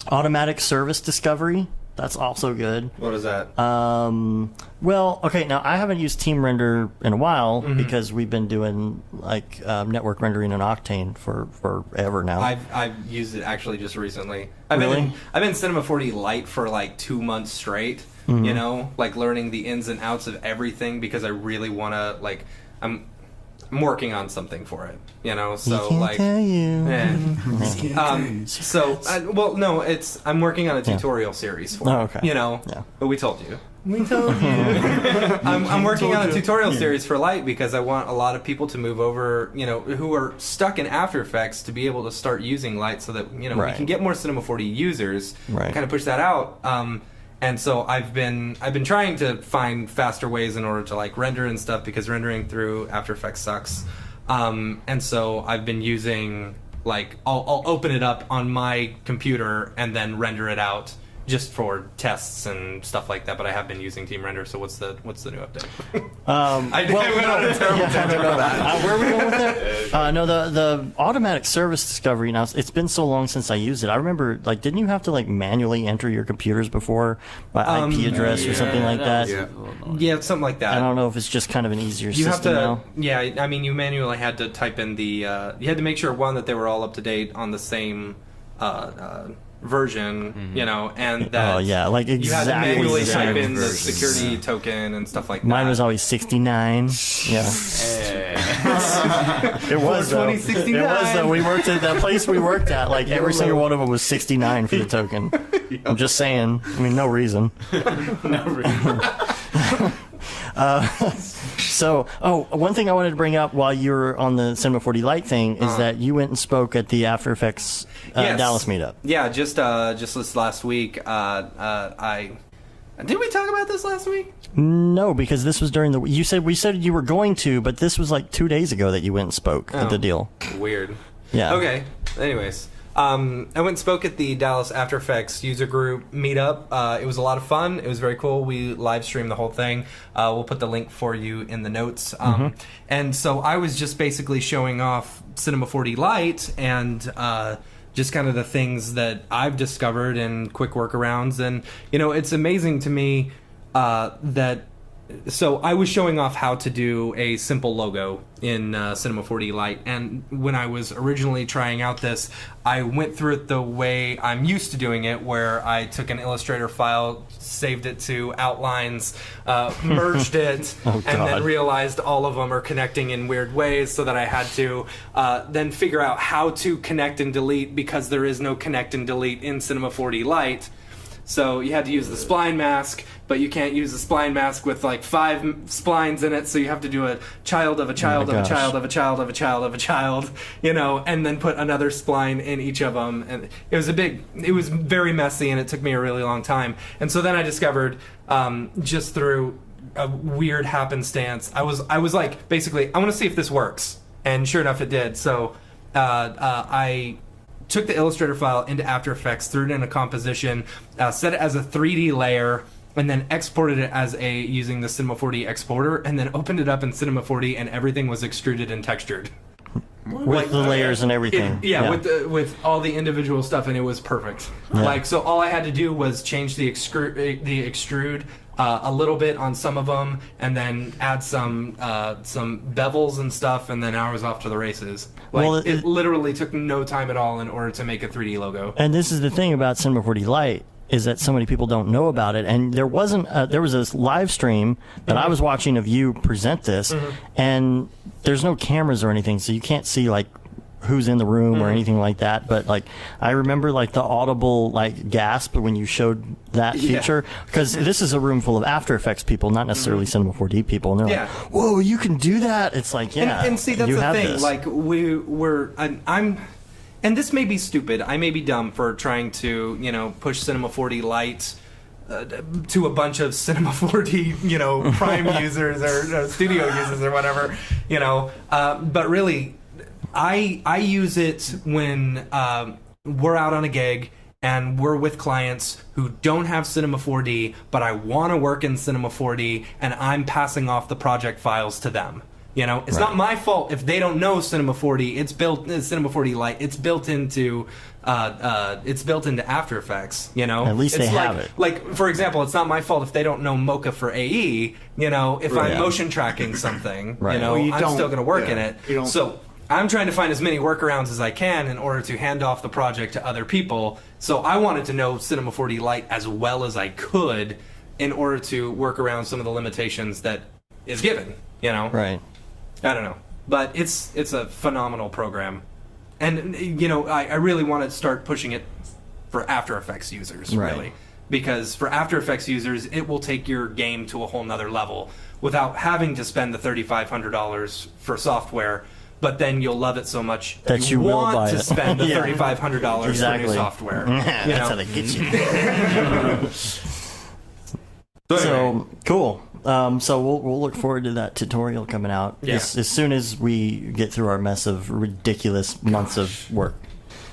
Automatic service discovery. That's also good. What is that? Well, okay, now I haven't used Team Render in a while because we've been doing like network rendering in Octane for forever now. I've used it actually just recently. Really? I've been Cinema 4D Lite for like 2 months straight. Like learning the ins and outs of everything because I really want to like I'm working on something for it. So can't like. tell you. I'm working on a tutorial series for it. Oh, okay. Yeah. But we told you. We told you. I'm working on a tutorial series for Light because I want a lot of people to move over, who are stuck in After Effects to be able to start using Light so that, we can get more Cinema 4D users and kind of push that out. And so I've been trying to find faster ways in order to like render and stuff, because rendering through After Effects sucks. And so I've been using, like, I'll open it up on my computer and then render it out just for tests and stuff like that. But I have been using Team Render. So what's the new update? I went on a terrible tangent about that. Where are we going with that? No, the automatic service discovery. Now it's been so long since I used it. I remember, like, didn't you have to like manually enter your computers before by IP address or something like that? Yeah, something like that. I don't know if it's just kind of an easier you system have to, now. Yeah, I mean, you manually had to type in the. You had to make sure, one, that they were all up to date on the same version, you know, and that like exactly you had to manually the same type in the version. security token and stuff like that. Mine was always 69. Yeah. It was though. 2069. It was though. We worked at that place we worked at. Like every single one of them was 69 for the token. I'm just saying. I mean, no reason. No reason. So, one thing I wanted to bring up while you were on the Cinema 4D Lite thing is that you went and spoke at the After Effects Yes. Dallas meetup. Yeah, just this last week. Did we talk about this last week? No, because this was during the. We said you were going to, but this was like 2 days ago that you went and spoke at the deal. Weird. Yeah. Okay. Anyways, I went and spoke at the Dallas After Effects user group meetup. It was a lot of fun. It was very cool. We live streamed the whole thing. We'll put the link for you in the notes. And so I was just basically showing off Cinema 4D Lite and just kind of the things that I've discovered and quick workarounds. And, you know, it's amazing to me that... So I was showing off how to do a simple logo in Cinema 4D Lite, and when I was originally trying out this, I went through it the way I'm used to doing it, where I took an Illustrator file, saved it to outlines, merged it, and then realized all of them are connecting in weird ways, so that I had to then figure out how to connect and delete, because there is no connect and delete in Cinema 4D Lite. So you had to use the spline mask, but you can't use the spline mask with like 5 splines in it, so you have to do a child of a child of a child of a child of a child of a child, you know, and then put another spline in each of them. And it was very messy, and it took me a really long time. And so then I discovered, just through a weird happenstance, I was like, basically, I want to see if this works. And sure enough, it did. So I took the Illustrator file into After Effects, threw it in a composition, set it as a 3D layer, and then exported it as using the Cinema 4D exporter, and then opened it up in Cinema 4D, and everything was extruded and textured. With the layers and everything. With all the individual stuff, and it was perfect. Yeah. Like, so all I had to do was change the extrude a little bit on some of them, and then add some bevels and stuff, and then I was off to the races. Like, Well, it literally took no time at all in order to make a 3D logo. And this is the thing about Cinema 4D Lite, is that so many people don't know about it. And there was a live stream that I was watching of you present this, and there's no cameras or anything, so you can't see like who's in the room or anything like that. But like, I remember like the audible like gasp when you showed that feature, because this is a room full of After Effects people, not necessarily Cinema 4D people, and they're like, "Whoa, you can do that!" It's like, and see, that's you the have thing. this. Like, I'm. And this may be stupid. I may be dumb for trying to, you know, push Cinema 4D Lite to a bunch of Cinema 4D, you know, Prime users or Studio users or whatever, you know. But really, I use it when we're out on a gig and we're with clients who don't have Cinema 4D, but I want to work in Cinema 4D, and I'm passing off the project files to them. You know, it's not my fault if they don't know Cinema 4D. It's built Cinema 4D Lite. It's built into After Effects. You know, at least it's they like, have it. Like, for example, it's not my fault if they don't know Mocha for AE. You know, if I'm motion tracking something, you know, I'm still going to work in it. So I'm trying to find as many workarounds as I can in order to hand off the project to other people. So I wanted to know Cinema 4D Lite as well as I could in order to work around some of the limitations that is given. You know, right. I don't know, but it's a phenomenal program, and you know, I really want to start pushing it for After Effects users, really, because for After Effects users, it will take your game to a whole nother level without having to spend the $3,500 for software. But then you'll love it so much that you will want buy to it. spend the $3,500 for new software. That's how they get you. So cool. So we'll look forward to that tutorial coming out as soon as we get through our mess of ridiculous months of work.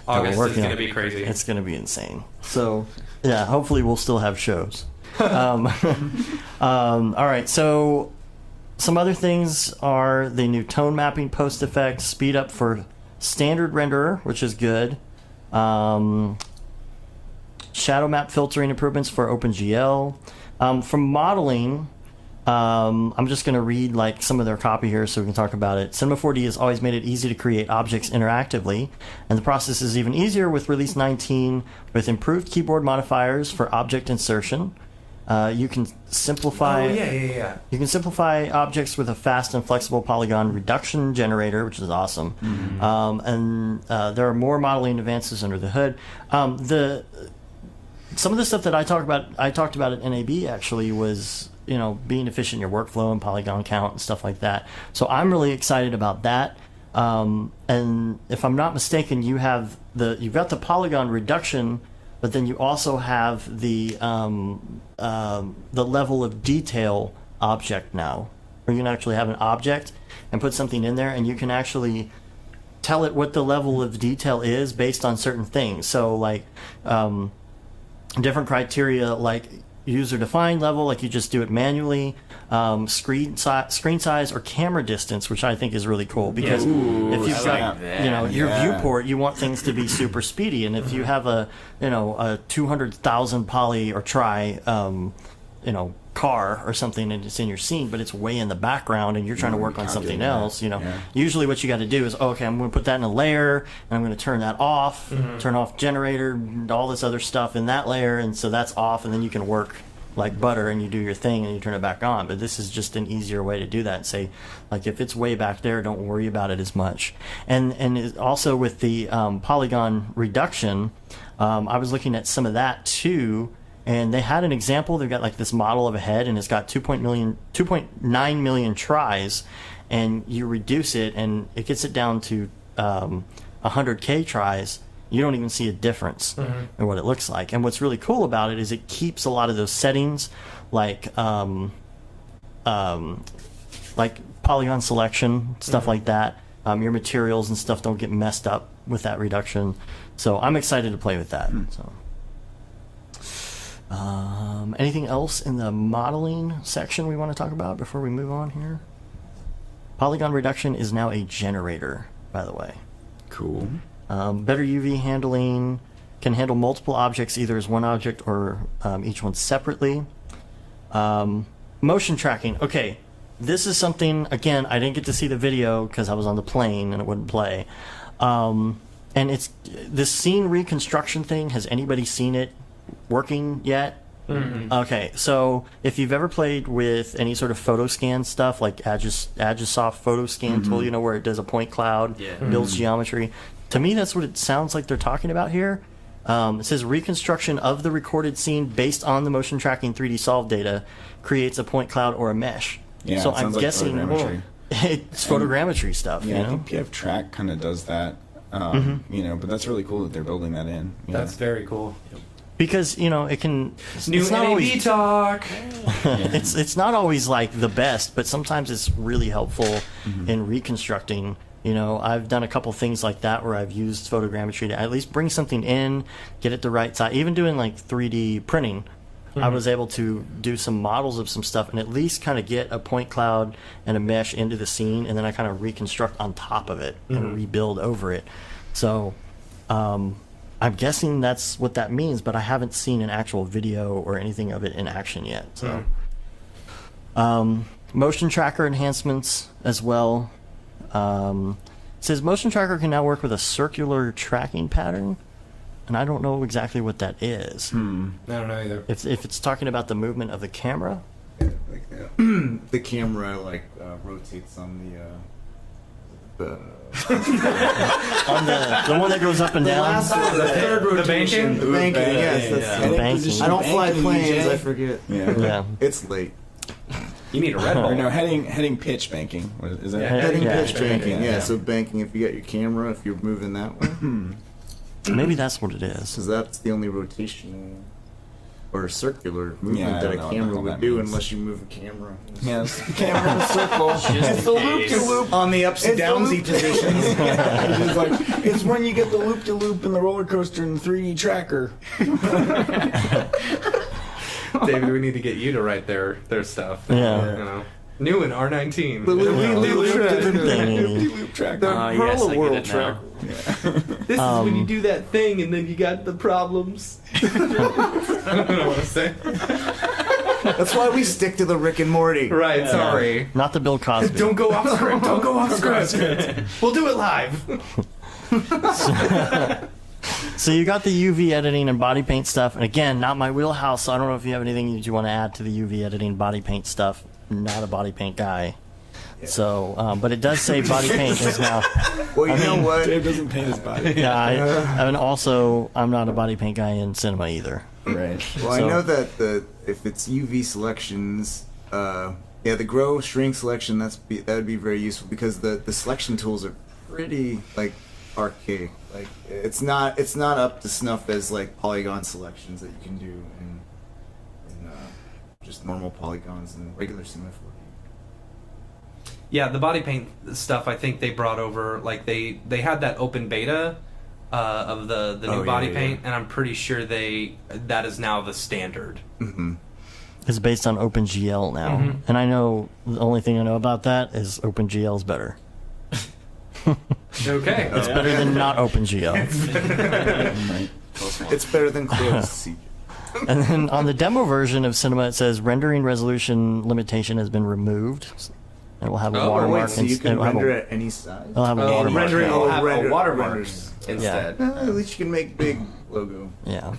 August is going to be crazy. It's going to be insane. So yeah, hopefully we'll still have shows. All right. So some other things are the new tone mapping post effect, speed up for standard renderer, which is good. Shadow map filtering improvements for OpenGL. From modeling, I'm just going to read like some of their copy here so we can talk about it. Cinema 4D has always made it easy to create objects interactively, and the process is even easier with Release 19 with improved keyboard modifiers for object insertion. You can simplify. You can simplify objects with a fast and flexible polygon reduction generator, which is awesome. And there are more modeling advances under the hood. Some of the stuff that I talked about at NAB actually was, being efficient in your workflow and polygon count and stuff like that. So I'm really excited about that. And if I'm not mistaken, you've got the polygon reduction, but then you also have the level of detail object now, where you can actually have an object and put something in there, and you can actually tell it what the level of detail is based on certain things. So like different criteria, like user-defined level, like you just do it manually, screen size, or camera distance, which I think is really cool, because if you've got your viewport, you want things to be super speedy, and if you have a 200,000 poly or tri car or something and it's in your scene, but it's way in the background and you're trying to work on something else, usually what you got to do is, okay, I'm going to put that in a layer and I'm going to turn that off, turn off generator, all this other stuff in that layer, and so that's off, and then you can work like butter and you do your thing and you turn it back on. But this is just an easier way to do that. Say, like, if it's way back there, don't worry about it as much. And also with the polygon reduction, I was looking at some of that too. And they had an example. They've got like this model of a head, and it's got 2.9 million tries, and you reduce it, and it gets it down to 100K tries. You don't even see a difference in what it looks like. And what's really cool about it is it keeps a lot of those settings, like polygon selection, stuff like that. Your materials and stuff don't get messed up with that reduction. So I'm excited to play with that. So. Anything else in the modeling section we want to talk about before we move on here? Polygon reduction is now a generator, by the way. Cool. Better UV handling, can handle multiple objects either as one object or each one separately. Motion tracking. Okay, this is something, again, I didn't get to see the video because I was on the plane and it wouldn't play. And it's this scene reconstruction thing. Has anybody seen it working yet? Okay, so if you've ever played with any sort of photo scan stuff like Agisoft photo scan tool, where it does a point cloud, builds geometry, to me that's what it sounds like they're talking about here. It says reconstruction of the recorded scene based on the motion tracking 3D solve data creates a point cloud or a mesh. Yeah, so it sounds I'm guessing photogrammetry. It's photogrammetry stuff. Yeah, I think PF Track kind of does that. But that's really cool that they're building that in. That's very cool. Because it can. New it's not NAB always, talk. It's not always like the best, but sometimes it's really helpful in reconstructing. I've done a couple things like that where I've used photogrammetry to at least bring something in, get it the right size. Even doing like 3D printing, I was able to do some models of some stuff and at least kind of get a point cloud and a mesh into the scene, and then I kind of reconstruct on top of it and rebuild over it. So. I'm guessing that's what that means, but I haven't seen an actual video or anything of it in action yet. So, motion tracker enhancements as well. It says motion tracker can now work with a circular tracking pattern, and I don't know exactly what that is. I don't know either. If it's talking about the movement of the camera, The camera rotates on the on the one that goes up and down. the third rotation. The banking? Yes, that's The banking. I don't fly Banking, planes. DJ. I forget. Yeah. It's late. You need a Red Bull. Or no, heading pitch banking. What is that? Heading Yeah. pitch banking. Yeah. So banking, if you got your camera, if you're moving that way, Maybe that's what it is. because that's the only rotation. or circular movement Yeah, I that don't a know what the camera hell would that do means. unless you move a camera. Yes, camera in a circle. It's the loop-de-loop. On the ups and It's the downsy loop- positions. It's like, it's when you get the loop-de-loop in the roller coaster in the 3D tracker. David, we need to get you to write their stuff. Yeah. You know, new in R19. The loop-de-loop Loop tracker. Yes, I get it now. This is when you do that thing and then you got the problems. I don't know what to say. That's why we stick to the Rick and Morty. Right, sorry. Not the Bill Cosby. Don't go off script. Don't go off script. We'll do it live. So you got the UV editing and body paint stuff, and again, not my wheelhouse. So I don't know if you have anything that you want to add to the UV editing, body paint stuff. Not a body paint guy. So, but it does say body paint is now. Well, you know what? Dave doesn't paint his body. Yeah, and also I'm not a body paint guy in cinema either. Right. Well, I know that if it's UV selections, the grow shrink selection, that would be very useful because the selection tools are pretty like archaic. Like it's not up to snuff as like polygon selections that you can do in just normal polygons and regular semaphore. Yeah, the body paint stuff. I think they brought over like they had that open beta of the new body paint, and I'm pretty sure that is now the standard. Mm-hmm. It's based on OpenGL now, and I know the only thing I know about that is OpenGL is better. Okay. It's better than not OpenGL. Right. It's better than closed CG. And then on the demo version of Cinema, it says rendering resolution limitation has been removed. It will have a watermark. So you can it'll have render a- at any size. It'll have a watermark. rendering will have render- a watermark renders. instead. At least you can make big logo. Yeah.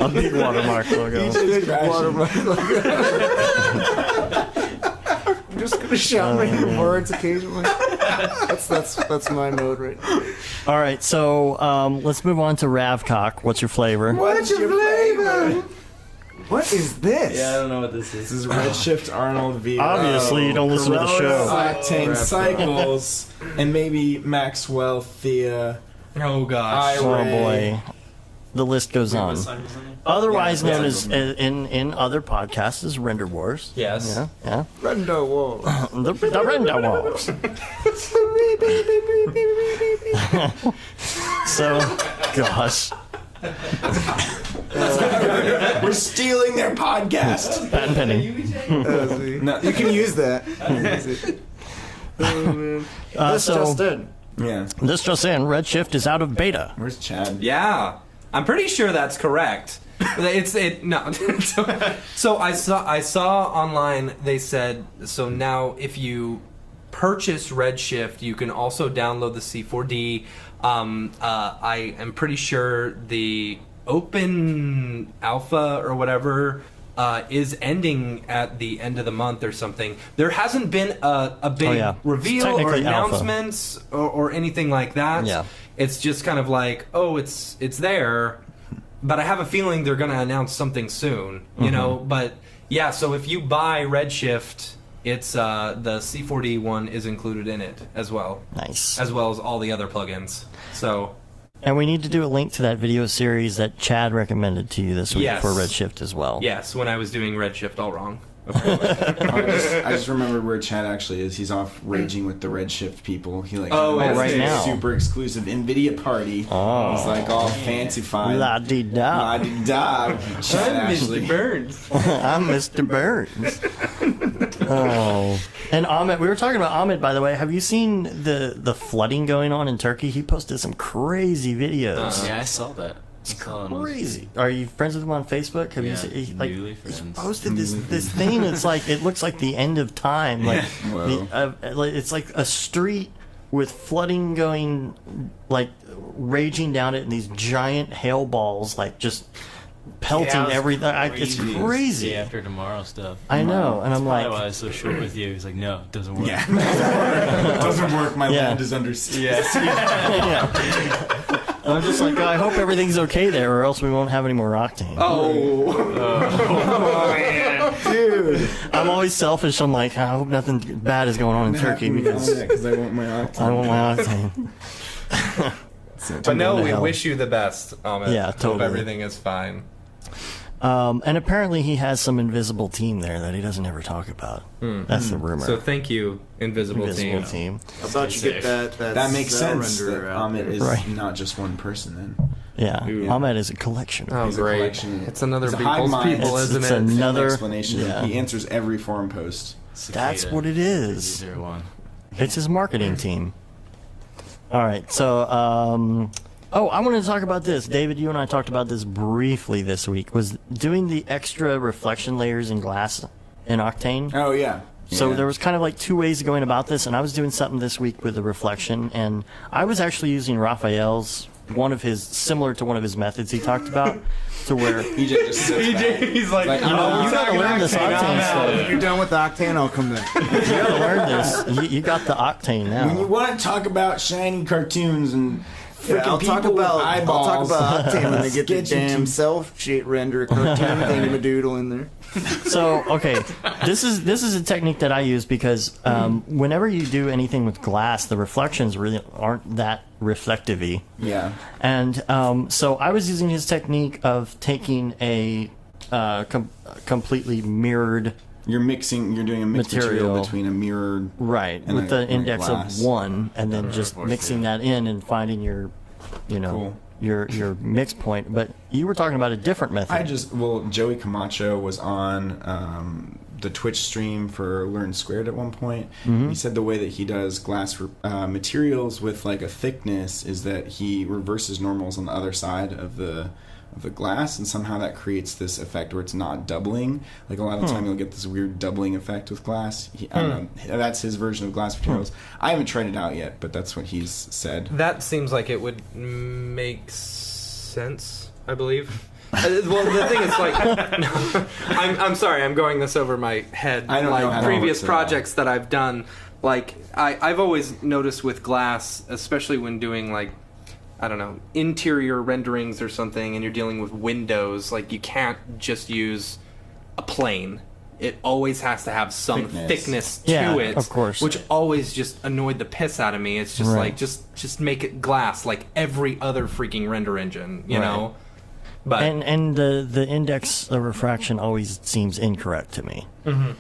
A big watermark logo. Big watermark logo. I'm just gonna shout random words occasionally. That's my mode right now. All right, so let's move on to Ravcock. What's your flavor? What's your flavor? What is this? Yeah, I don't know what this is. This is Redshift Arnold V. Obviously, you don't listen to the show. Octane Cycles, and maybe Maxwell Thea. Oh gosh. Oh boy, the list goes on. Otherwise known as in other podcasts as Render Wars. Yes. Yeah. Render Wall. The Render Wars. So, gosh. We're stealing their podcast. Patent pending. You can use that. This So- just in. Yeah. This just in, Redshift is out of beta. Where's Chad? Yeah, I'm pretty sure that's correct. No. So I saw online they said so now if you purchase Redshift you can also download the C4D. I am pretty sure the open alpha or whatever is ending at the end of the month or something. There hasn't been a big It's reveal or technically alpha. announcements or anything like that. Yeah. It's just kind of like, oh, it's there, but I have a feeling they're going to announce something soon, you know? But yeah, so if you buy Redshift, it's the C4D one is included in it as well Nice. as all the other plugins. So And we need to do a link to that video series that Chad recommended to you this week Yes. for Redshift as well. yes, when I was doing Redshift all wrong. I just remembered where Chad actually is. He's off raging with the Redshift people. He like is right a now. super exclusive NVIDIA party. Oh. He's like all fancy-fied. La di da. La-di-da. Chad actually. Burns. I'm Mr. Burns. Oh. And Ahmed, we were talking about Ahmed, by the way. Have you seen the flooding going on in Turkey? He posted some crazy videos. Yeah, I saw that. It's Crazy. Are you friends with him on Facebook? Have you seen, newly he friends. posted this thing? It's like it looks like the end of time. Like Whoa. it's like a street with flooding going, like raging down it, and these giant hail balls like just pelting Yeah, everything. It's crazy. Day after tomorrow stuff. I know, and I'm Probably like, why I was so short with you. He's like, no, it doesn't work. Yeah. Doesn't work. My Yeah. land is under siege. yeah. I'm just like, I hope everything's okay there, or else we won't have any more Octane. Oh. Dude, I'm always selfish. I'm like, I hope nothing bad is going on in Turkey because I want my Octane. I want my Octane. But no, going to we hell. wish you the best, Amit. Yeah, Hope totally. everything is fine. And apparently he has some invisible team there that he doesn't ever talk about. That's the rumor. So thank you, Invisible invisible Team. team. How about you get that That makes cell sense. That renderer out Amit there. is Right. not just one person then. Yeah, Ooh. Ahmed is a collection. Oh, He's a great. collection. It's another He's a hive people's mind. people, It's- isn't it's it? another- Another explanation. yeah. He answers every forum post. That's what it is. 01. It's his marketing team. All right, so I wanted to talk about this. David, you and I talked about this briefly this week. Was doing the extra reflection layers in glass in Octane. Oh yeah. So Yeah. there was kind of like two ways of going about this, and I was doing something this week with the reflection, and I was actually using Raphael's similar to one of his methods he talked about, to where EJ just sits back. He's like, Like, you I'm know, not- you gotta learn this Octane When stuff. you're done with the Octane, I'll come back. You gotta learn this. You got the Octane When you now. want to talk about shiny cartoons and freaking I'll talk people with about eyeballs, Octane when they get the Sketchy damn team. self-shade render cartoon thingamadoodle in there. So okay, this is a technique that I use because whenever you do anything with glass, the reflections really aren't that reflective-y. Yeah. And so I was using his technique of taking a completely mirrored, You're doing a mixed material between a mirrored. right, And with a- the and a index glass. of 1, and then just mixing that in and finding your, Cool. your mix point. But you were talking about a different method. Joey Camacho was on the Twitch stream for Learn Squared at one point. He said the way that he does glass materials with like a thickness is that he reverses normals on the other side of the glass, and somehow that creates this effect where it's not doubling. Like a lot of the time you'll get this weird doubling effect with glass. I don't know, that's his version of glass materials. I haven't tried it out yet, but that's what he's said. That seems like it would make sense, I believe. Well, the thing is, like, I'm sorry, I'm going this over my head. I don't know how like that previous works at all. projects that I've done, like I've always noticed with glass, especially when doing like, I don't know, interior renderings or something, and you're dealing with windows, like you can't just use a plane. It always has to have some thickness to Yeah, it, of course. which always just annoyed the piss out of me. It's just Right. like just make it glass like every other freaking render engine, you Right. know. But and the index of refraction always seems incorrect to me. yeah,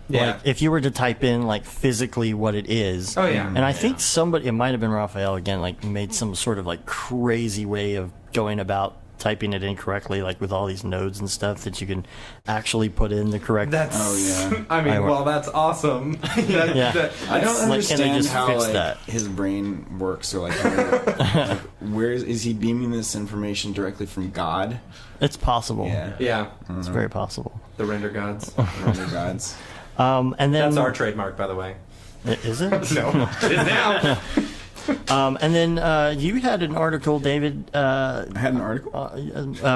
Like if you were to type in like physically what it is. Oh, yeah. And I think it might have been Raphael again, like made some sort of like crazy way of going about typing it incorrectly, like with all these nodes and stuff that you can actually put in the correct. that's. Oh, yeah. I mean, I- well, that's awesome. That- Yeah. that- I don't Like, can they understand just how fix like, that? his brain works, or like where is he beaming this information directly from God? It's possible. yeah, It's very possible. the render gods. Render gods. And then That's our trademark, by the way. Is it? No, it is now. And then you had an article, David, I had an article.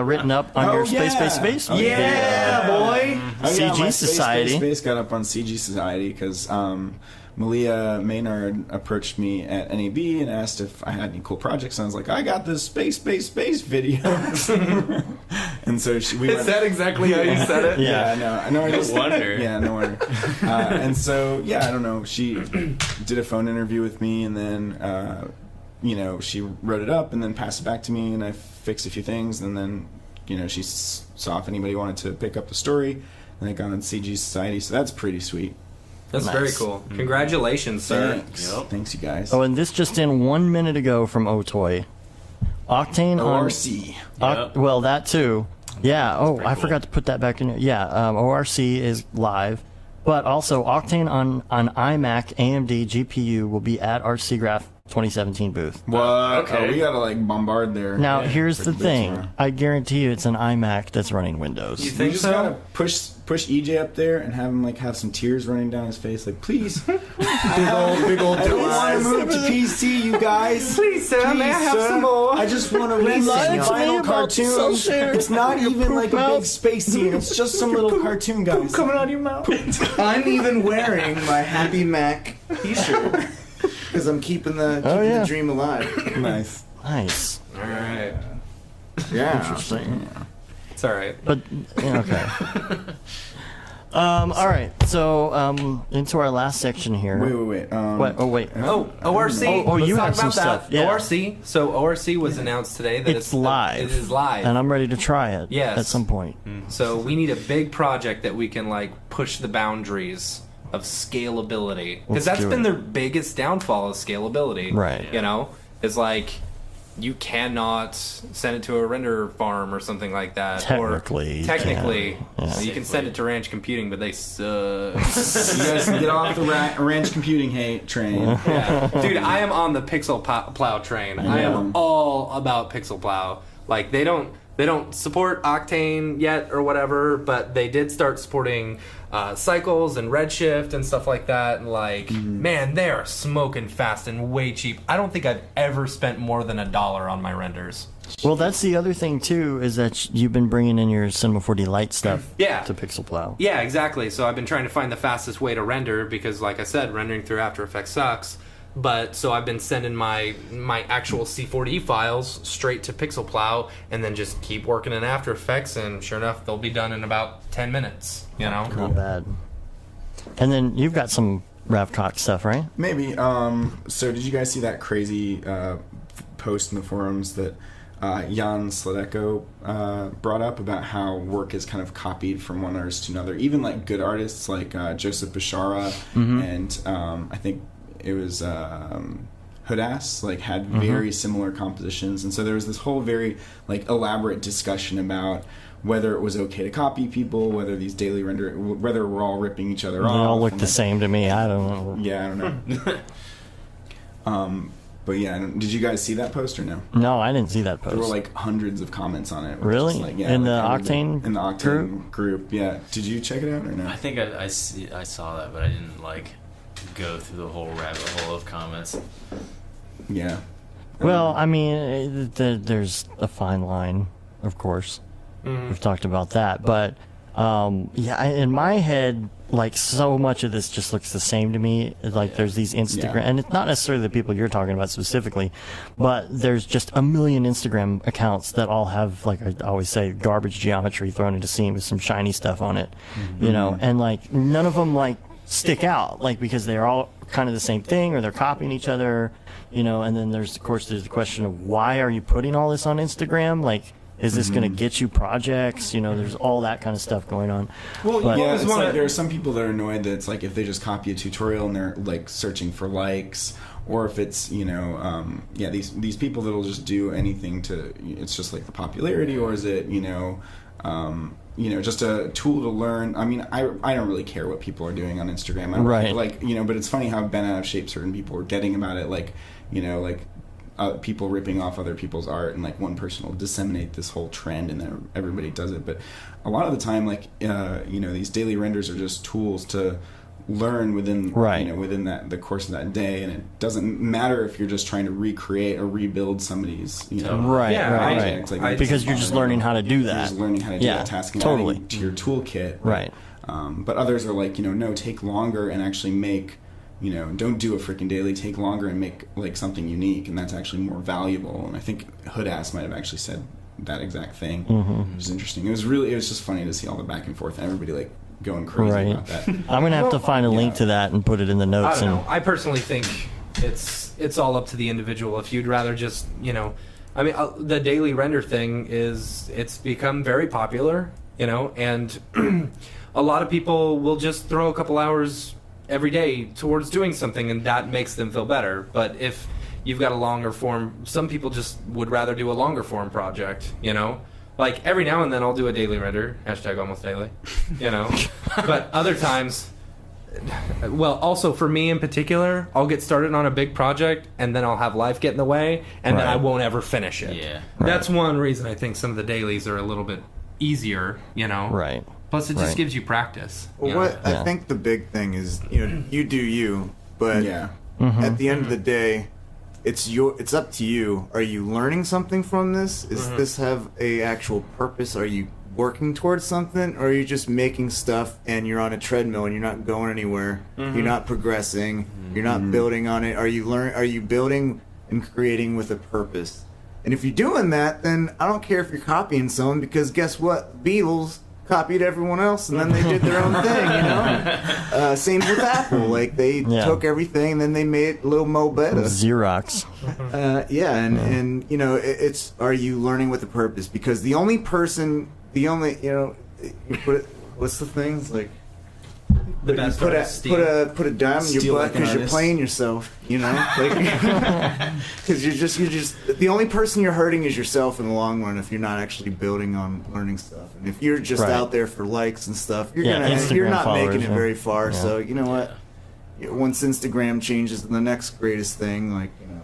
written up on your Space. Oh, Yeah, boy. CG my Society. Space got up on CG Society because Malia Maynard approached me at NAB and asked if I had any cool projects. And I was like, I got this space video. And so we Is went. that exactly how you said it? Yeah. I know. I just wonder. Yeah, no wonder. And so, I don't know. She did a phone interview with me, and then, she wrote it up and then passed it back to me, and I fixed a few things, and then, she saw if anybody wanted to pick up the story, and it got on CG Society, so that's pretty sweet. That's Nice. very cool. Congratulations, sir. Thanks. Thanks, you guys. Oh, and this just in 1 minute ago from Otoy. Octane on ORC. Yep. Well, that too. Yeah. Oh, pretty I cool. forgot to put that back in. Yeah. ORC is live, but also Octane on iMac AMD GPU will be at our SIGGRAPH 2017 booth. What? Okay. Oh, we gotta like bombard there. Now, here's the Like boots thing. around. I guarantee you, it's an iMac that's running Windows. You We think just so? gotta push EJ up there and have him have some tears running down his face. Like, please, Big old I don't want to move to PC, you guys. Please, sir, may I have sir. some more? I just want to read lied some to me final about cartoons. Celsius. It's not Your even poop like a mouth. big space scene. It's just some little cartoon guys. Coming out of your mouth. I'm even wearing my Happy Mac t-shirt because I'm keeping the yeah. dream alive. Nice. Nice. All right. Yeah. Interesting. It's all right. But, yeah, okay. All right. So into our last section here. Wait. What? Oh wait. ORC. Oh, Let's you talk have some about stuff. that. Yeah. ORC. So ORC was announced today that It's live. It is live. And I'm ready to try it. Yes. At some point. So we need a big project that we can like push the boundaries of scalability, because that's do been it. their biggest downfall is scalability. Right. You know, it's like you cannot send it to a render farm or something like that. Technically, you technically, can. Yeah. you can send it to Ranch Computing, but they suck. You guys can get off the ranch computing hate train. Yeah. Dude, I am on the Pixel Plow train. I am all about Pixel Plow. Like they don't support Octane yet or whatever, but they did start supporting Cycles and Redshift and stuff like that. And like, man, they are smoking fast and way cheap. I don't think I've ever spent more than $1 on my renders. Well, that's the other thing too, is that you've been bringing in your Cinema 4D Lite stuff to Pixel Plow. Yeah, exactly. So I've been trying to find the fastest way to render because, like I said, rendering through After Effects sucks. But so I've been sending my actual C4D files straight to Pixel Plow and then just keep working in After Effects, and sure enough, they'll be done in about 10 minutes, you know? Not bad. And then you've got some Ravcock stuff, right? Maybe. So did you guys see that crazy post in the forums that Jan Sladeko brought up about how work is kind of copied from one artist to another? Even like good artists like Joseph Bashara and I think it was Hoodass, like had very similar compositions, and so there was this whole very like elaborate discussion about whether it was okay to copy people, whether these daily whether we're all ripping each other off. They all look and, the like, same to me. I don't know. Yeah, I don't know. But yeah, did you guys see that post or no? No, I didn't see that post. There were like hundreds of comments on it. Really? Like, yeah, in like the everybody- Octane in the Octane group. Yeah. Did you check it out or no? I think I saw that, but I didn't like go through the whole rabbit hole of comments. Yeah. Well, I mean, there's a fine line, of course. We've talked about that, but in my head, like so much of this just looks the same to me. Like there's these Instagram, and it's not necessarily the people you're talking about specifically, but there's just a million Instagram accounts that all have, like I always say, garbage geometry thrown into scene with some shiny stuff on it, you know, and like none of them like stick out, like because they're all kind of the same thing or they're copying each other, you know. And then there's the question of why are you putting all this on Instagram? Like, is this going to get you projects? You know, there's all that kind of stuff going on. Well, But- Yeah, it's like there are some people that are annoyed that it's like if they just copy a tutorial and they're like searching for likes, or if it's, you know, these people that'll just do anything to, it's just like the popularity, or is it, just a tool to learn. I mean, I don't really care what people are doing on Instagram. I don't Right. like, but it's funny how bent out of shape certain people are getting about it. Like, people ripping off other people's art, and like one person will disseminate this whole trend and then everybody does it. But a lot of the time, like, these daily renders are just tools to learn within within the course of that day, and it doesn't matter if you're just trying to recreate or rebuild somebody's Right. project. Like, Because you're just learning how to do you're that. just learning how to do that task and totally. adding to your toolkit. Right. But others are like, no, take longer and actually make, don't do a freaking daily, take longer and make like something unique, and that's actually more valuable. And I think Hoodass might have actually said that exact thing, which is interesting. It was just funny to see all the back and forth and everybody like going crazy about that. I'm gonna have to find a link to that and put it in the notes. I don't know. I personally think it's all up to the individual. If you'd rather just, the daily render thing it's become very popular, and a lot of people will just throw a couple hours every day towards doing something, and that makes them feel better. But if you've got a longer form, some people just would rather do a longer form project, Like, every now and then I'll do a daily render, #almostdaily, But other times, well, also for me in particular, I'll get started on a big project, and then I'll have life get in the way, and then I won't ever finish it. Yeah. That's one reason I think some of the dailies are a little bit easier, Right. Plus, it just gives you practice. Well, I think the big thing is, you do you, but at the end of the day, it's up to you. Are you learning something from this? Is this have a actual purpose? Are you working towards something, or are you just making stuff and you're on a treadmill and you're not going anywhere? You're not progressing. You're not building on it. Are you building and creating with a purpose? And if you're doing that, then I don't care if you're copying someone, because guess what? Beatles copied everyone else, and then they did their own thing, you know? Same with Apple. Like, they took everything, and then they made a little mo better. Xerox. And you know, it's, are you learning with a purpose? Because the only, you know, you put it, what's the thing? It's like, The best put part a dime in your butt because you're playing yourself, you know, like because you're just the only person you're hurting is yourself in the long run if you're not actually building on learning stuff. And if you're just out there for likes and stuff, you're not making it very far. Yeah. So you know what? Once Instagram changes to the next greatest thing, like, you know,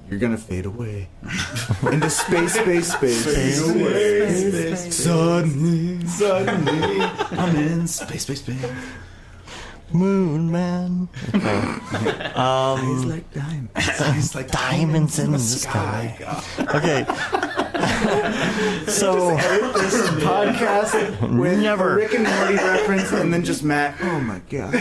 you're gonna fade away into space. Fade away. Suddenly, I'm in space. Moon man. Okay. He's like diamonds. He's like diamonds in the sky. Okay. So this podcast with a Rick and Morty reference, and then just Matt. Oh my god.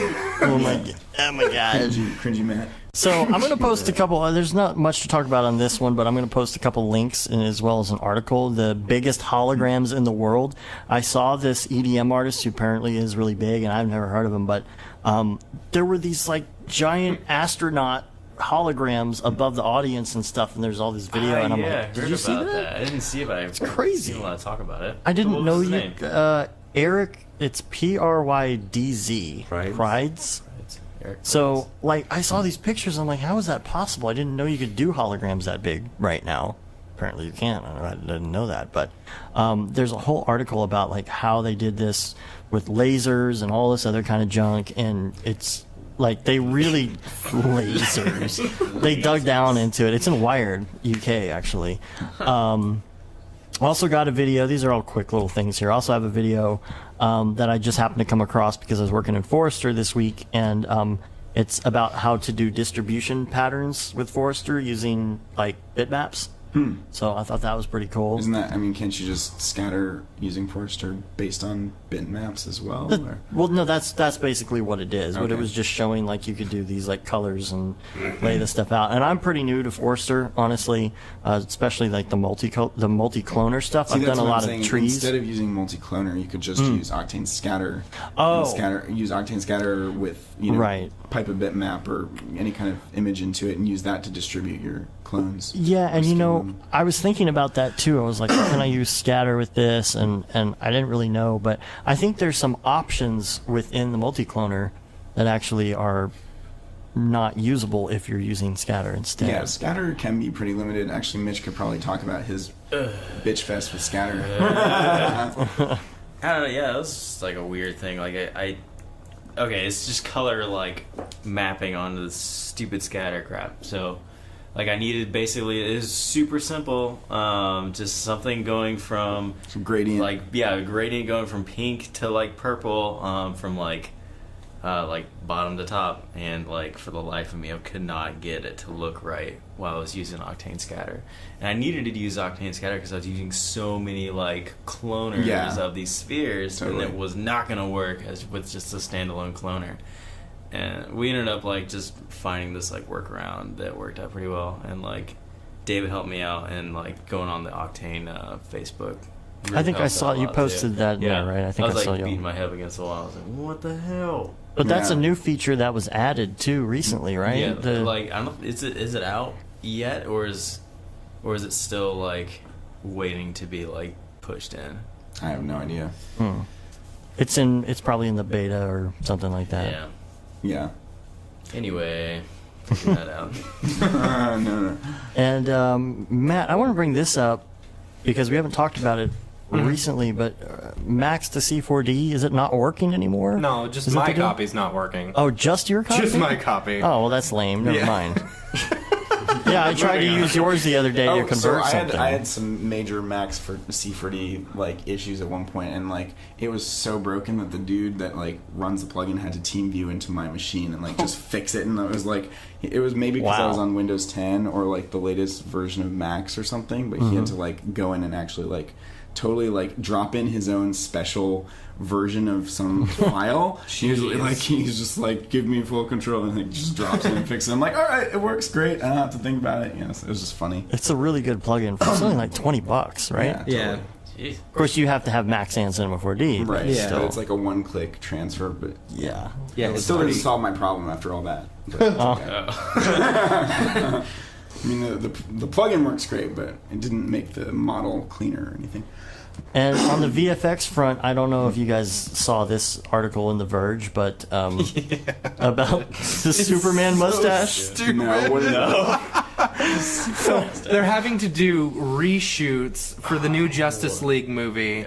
Cringy Matt. So I'm going to post a couple. There's not much to talk about on this one, but I'm going to post a couple links as well as an article. The biggest holograms in the world. I saw this EDM artist who apparently is really big, and I've never heard of him, but there were these like giant astronaut holograms above the audience and stuff, and there's all this video, and I'm like, did you see that? I didn't see it, but it's crazy. I didn't want to talk about it. I didn't know you. Eric, it's Prydz. Prides. So, like, I saw these pictures, and I'm like, how is that possible? I didn't know you could do holograms that big right now. Apparently you can. I didn't know that. But there's a whole article about, like, how they did this with lasers and all this other kind of junk, and it's, like, they really... lasers. They dug down into it. It's in Wired, UK, actually. Also got a video. These are all quick little things here. Also have a video that I just happened to come across because I was working in Forester this week, and it's about how to do distribution patterns with Forester using like bitmaps. So I thought that was pretty cool. Isn't that? I mean, can't you just scatter using Forester based on bitmaps as well? Well, no, that's basically what it is. Okay. What it was just showing, like, you could do these like colors and lay the stuff out. And I'm pretty new to Forester, honestly, especially like the multi-cloner stuff. See, I've done a lot of trees. Instead of using multi-cloner, you could just use Octane Scatter. Use Octane Scatter with, you know, pipe a bitmap or any kind of image into it and use that to distribute your clones. Yeah, and you know, I was thinking about that too. I was like, can I use scatter with this? And I didn't really know, but I think there's some options within the multi-cloner that actually are not usable if you're using scatter instead. Yeah, scatter can be pretty limited. Actually, Mitch could probably talk about his bitch fest with scatter. I don't know, yeah, it was just like a weird thing. Like, okay, it's just color, like, mapping onto this stupid scatter crap. So, like, I needed basically, it was super simple, just something going from... Some gradient. Like, yeah, a gradient going from pink to, like, purple, from, like, bottom to top. And, like, for the life of me, I could not get it to look right while I was using Octane Scatter. And I needed to use Octane Scatter because I was using so many, like, cloners of these spheres, and it was not going to work with just a standalone cloner. And we ended up, like, just finding this, like, workaround that worked out pretty well. And, like, David helped me out, and, like, going on the Octane Facebook. Really I think I saw you posted that there, right? I think I was saw like you beating my head against the wall. I was like, what the hell? But that's a new feature that was added too recently, right? Yeah, like, I don't know, is it out yet, or is it still, like, waiting to be, like, pushed in? I have no idea. It's probably in the beta or something like that. Yeah. Anyway, figure that out. No. And Matt, I want to bring this up because we haven't talked about it recently, but Max to C4D, is it not working anymore? No, just my copy's not working. Oh, just your copy? Just my copy. Oh, well, that's lame. Never mind. Yeah, I tried to use yours the other day to convert something. I had some major Max for C4D like issues at one point, and like it was so broken that the dude that like runs the plugin had to team view into my machine and like just fix it. And it was maybe because I was on Windows 10 or like the latest version of Max or something, but he had to like go in and actually like totally like drop in his own special version of some file. He's just like, give me full control, and like just drops it and fixes it. I'm like, all right, it works great. I don't have to think about it. So it was just funny. It's a really good plugin for something like $20, right? Yeah. Of course, you have to have max and Cinema 4D. but Right. Still. So it's like a one-click transfer, but Yeah. Yeah, it still doesn't solve my problem after all that. But it's okay. I mean, the plugin works great, but it didn't make the model cleaner or anything. And on the VFX front, I don't know if you guys saw this article in The Verge, but about the Superman mustache. So they're having to do reshoots for the new Justice League movie.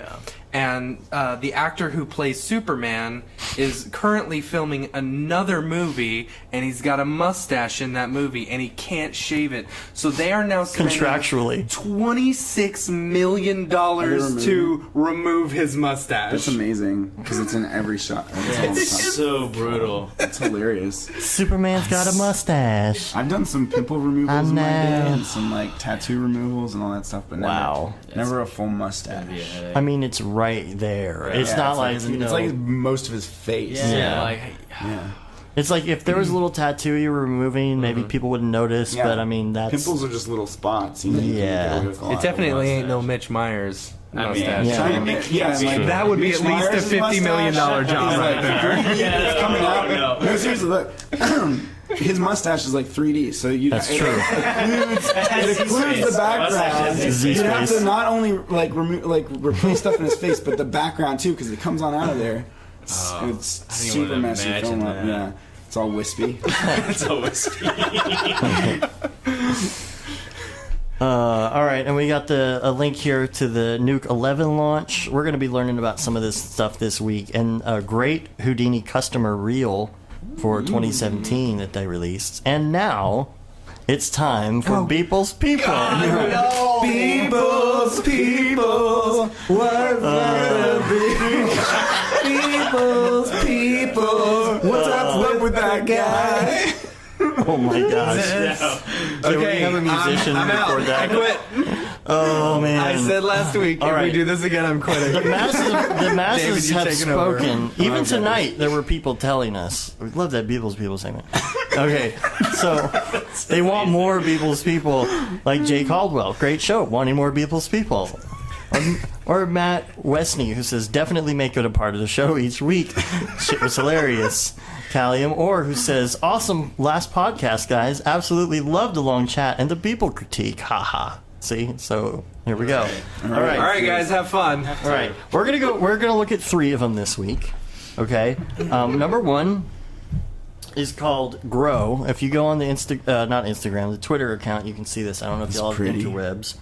And the actor who plays Superman is currently filming another movie, and he's got a mustache in that movie, and he can't shave it. So they are now spending Contractually. $26 million to remove his mustache. That's amazing because it's in every shot. It's so brutal. It's hilarious. Superman's got a mustache. I've done some pimple removals in my I day know. and some like tattoo removals and all that stuff, but Wow. never a full mustache. I mean, it's right there. It's Yeah, not like, it's you know, like most of his face. Yeah. Like, Yeah. it's like if there was a little tattoo you were removing, maybe people wouldn't notice. Yeah. But I mean, that's Pimples are just little spots. You know, you can Yeah. get away with a lot It of definitely ain't no mustache. Mitch Myers I mean, mustache. Yeah. Trying to make, yeah, like That would be Mitch at least a Myers' $50 million mustache job is right like there. 3D, it's coming out. No, seriously, look. His mustache is like 3D, so you. That's true. It includes the background. Z You have space. to not only like remove, like replace stuff in his face, but the background too, because it comes on out of there. It's, Oh, it's I didn't super wanna messy. imagine Film up, that. yeah. It's all wispy. it's always all right, and we got a link here to the Nuke 11 launch. We're going to be learning about some of this stuff this week, and a great Houdini customer reel for 2017 that they released. And now it's time for Beeple's People. People's people, what People's people, what's up with that guy? Oh my gosh! Can we have a musician record that? I quit. Oh man! I said last week, All if right. we do this again, I'm quitting. The masses David, you have taking over. spoken. Even tonight, there were people telling us. We love that Beeple's People segment. Okay, so they want more Beeple's People, like Jay Caldwell. Great show. Wanting more Beeple's People. Or Matt Westney, who says, definitely make it a part of the show each week. Shit was hilarious. Callium, or who says, awesome last podcast, guys. Absolutely loved the long chat and the Beeple critique. Haha. See? So here we go. All right. All right, guys, have fun. All right, we're gonna look at 3 of them this week. Okay, number 1 is called Grow. If you go on the not Instagram, the Twitter account, you can see this. I don't know if y'all have pretty. interwebs.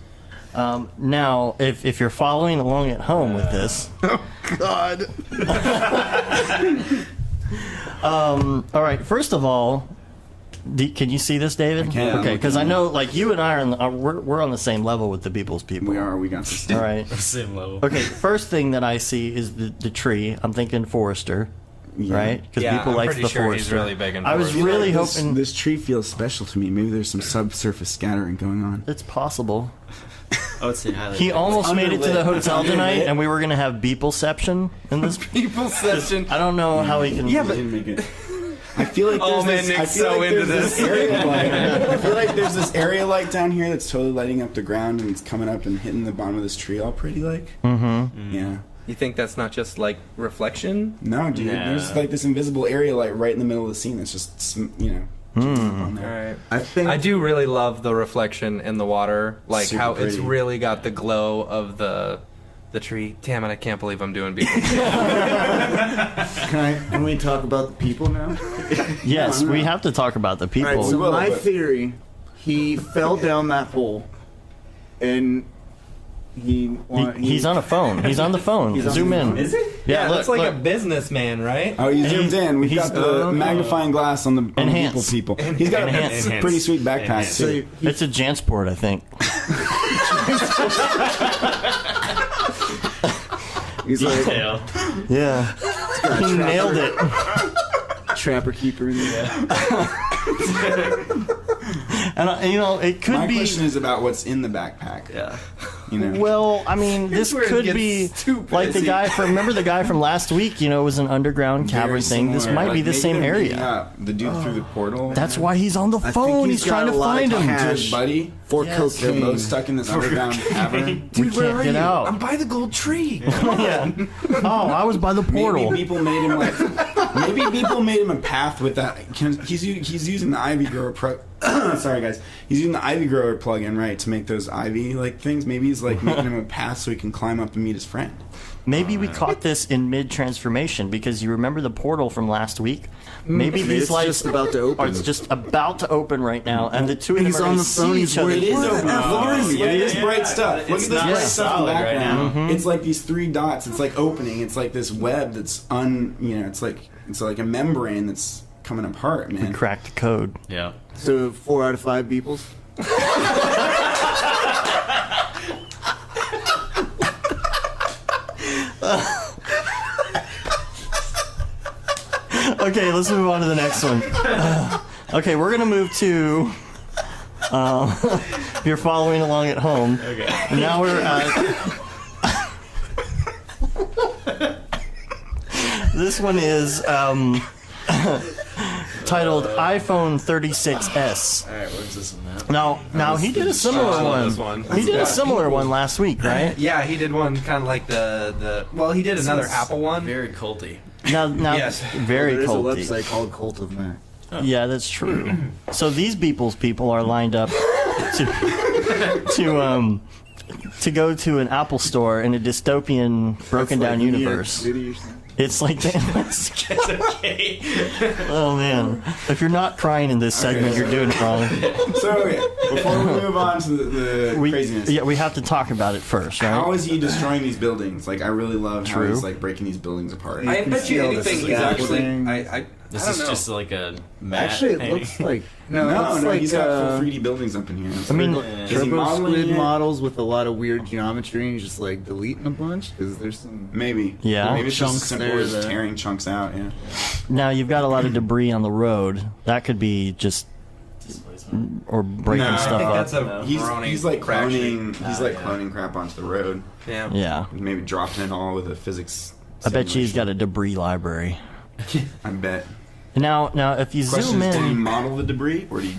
Now, if you're following along at home with this, God. all right. First of all, can you see this, David? I can. Okay, because I know, like, you and I we're on the same level with the Beeple's People. We got this. All right. same level. Okay, first thing that I see is the tree. I'm thinking Forester, right? Because Yeah, people I'm like pretty the sure Forester. he's really big in I was Forester. really This- hoping this tree feels special to me. Maybe there's some subsurface scattering going on. it's possible. I would say highly. He almost made it to the underlit. It's hotel tonight, underlit. and we were gonna have Beepleception in this. People session. I don't know how he can. Yeah, I but didn't make it. I feel like Oh, there's man, this, Nick's I feel so like into there's this. area light. I feel like there's this area light down here that's totally lighting up the ground and it's coming up and hitting the bottom of this tree all pretty like. Mm-hmm. Yeah. you think that's not just like reflection? No, dude. Nah. There's like this invisible area light right in the middle of the scene that's just on All there. right. I think I do really love the reflection in the water, like Super how it's pretty. really got the glow of the tree. Damn it! I can't believe I'm doing people. Can we talk about the people now? Yes, No. we have to talk about the people. All right, so will, my but- theory, he fell down that hole, and He's on a phone. He's on the phone. He's on Zoom the in. phone. Is it? Yeah, look, looks like look. a businessman, right? Oh, you zoomed in. We've he's- got the magnifying glass on the Enhance. people. He's got Enhance. a pretty sweet backpack Enhance. too. It's a Jansport, I think. He's like Detail. Yeah, he nailed it. trapper keeper. In there. And it could my be. question is about what's in the backpack. Yeah. You know. Well, I mean, this where it could gets be stupid. like the guy from. Remember the guy from last week? You know, it was an underground Very cavern thing. This similar. might be Like, the maybe same they're area. meeting up. The dude through the portal. That's why he's on the think phone. he's He's trying got to a lot of find him. cash. His buddy. For They're cocaine. both stuck in this underground cavern. We can't get out. I'm by the gold tree. Yeah. Oh, I was by the portal. Maybe people made him a path with that. He's using the ivy grower sorry guys. He's using the ivy grower plugin, right, to make those ivy like things. Maybe he's like making him a path so he can climb up and meet his friend. Maybe we caught this in mid-transformation because you remember the portal from last week? Maybe these It's lights just about to open. are just about to open right now, and the two of them He's are on going the to phone, see he's each other. worried. It is What open. the F Look are at this. you? Look at this Yeah, bright yeah. stuff. Look at It's this not bright stuff in the solid right background. now. It's like these 3 dots. It's like opening. It's like this web that's it's like a membrane that's coming apart, man. Cracked the code. Yeah. So 4 out of 5 Beeples. Okay, let's move on to the next one. Okay, we're gonna move to. If you're following along at home. Okay. Now we're at. This one is titled iPhone 36s. All right, where's this one at? Now he did a similar one. He did a similar one last week, right? Yeah, he did one kind of like the. Well, he did another Apple one. Very culty. Now, Yes. very There's a culty. website called Cult of Mac. Yeah, that's true. So these people are lined up to go to an Apple store in a dystopian, broken down universe. It's like It's okay. oh man, if you're not crying in this segment, you're doing it wrong. So okay, before we move on to the craziness, We have to talk about it first, right? how is he destroying these buildings? Like, I really love how True. he's like breaking these buildings apart. I bet you anything he's actually. This I is don't know. just like a mat. Actually, it painting. looks like No, like, he's got full 3D buildings up in here. I mean, Is he Turbo modeling Squid it? models with a lot of weird geometry, and he's just like deleting a bunch because there's some. Maybe. Yeah. Maybe it's just as Chunks simple there as that- tearing chunks out. Yeah. now you've got a lot of debris on the road. That could be just or breaking No, I stuff think up. that's a He's like crash cloning. He's like yeah. cloning crap onto the road. Yeah. Yeah, Maybe dropping it all with a physics. I bet you he's got simulation. a debris library. I bet. Now if you Question zoom is, did he in, model the debris, or did he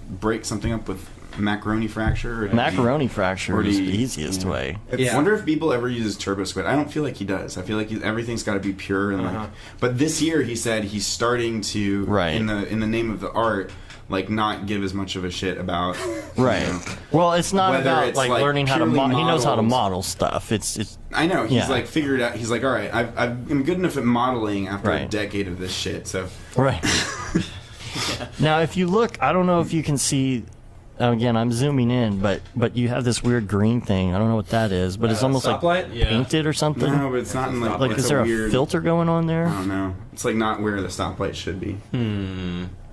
break something up with macaroni fracture? Or did macaroni fracture or is do the you- easiest yeah. way. I Yeah. wonder if Beeple ever uses Turbo Squid. I don't feel like he does. I feel like everything's got to be pure and like. But this year he said he's starting to Right. in the name of the art, like not give as much of a shit about. Right. Well, it's not Whether about it's, like like, learning how to. purely He knows how to modeled. model stuff. It's I know he's Yeah. like figured out. He's like, all right, I'm good enough at modeling after a Right. decade of this shit. So right. Now, if you look, I don't know if you can see. Again, I'm zooming in, but you have this weird green thing. I don't know what that is, but it's almost like stoplight? Yeah. painted or something. no, but it's not in like. Like, it's is there a weird, filter going on there? I don't know. It's like not where the stoplight should be.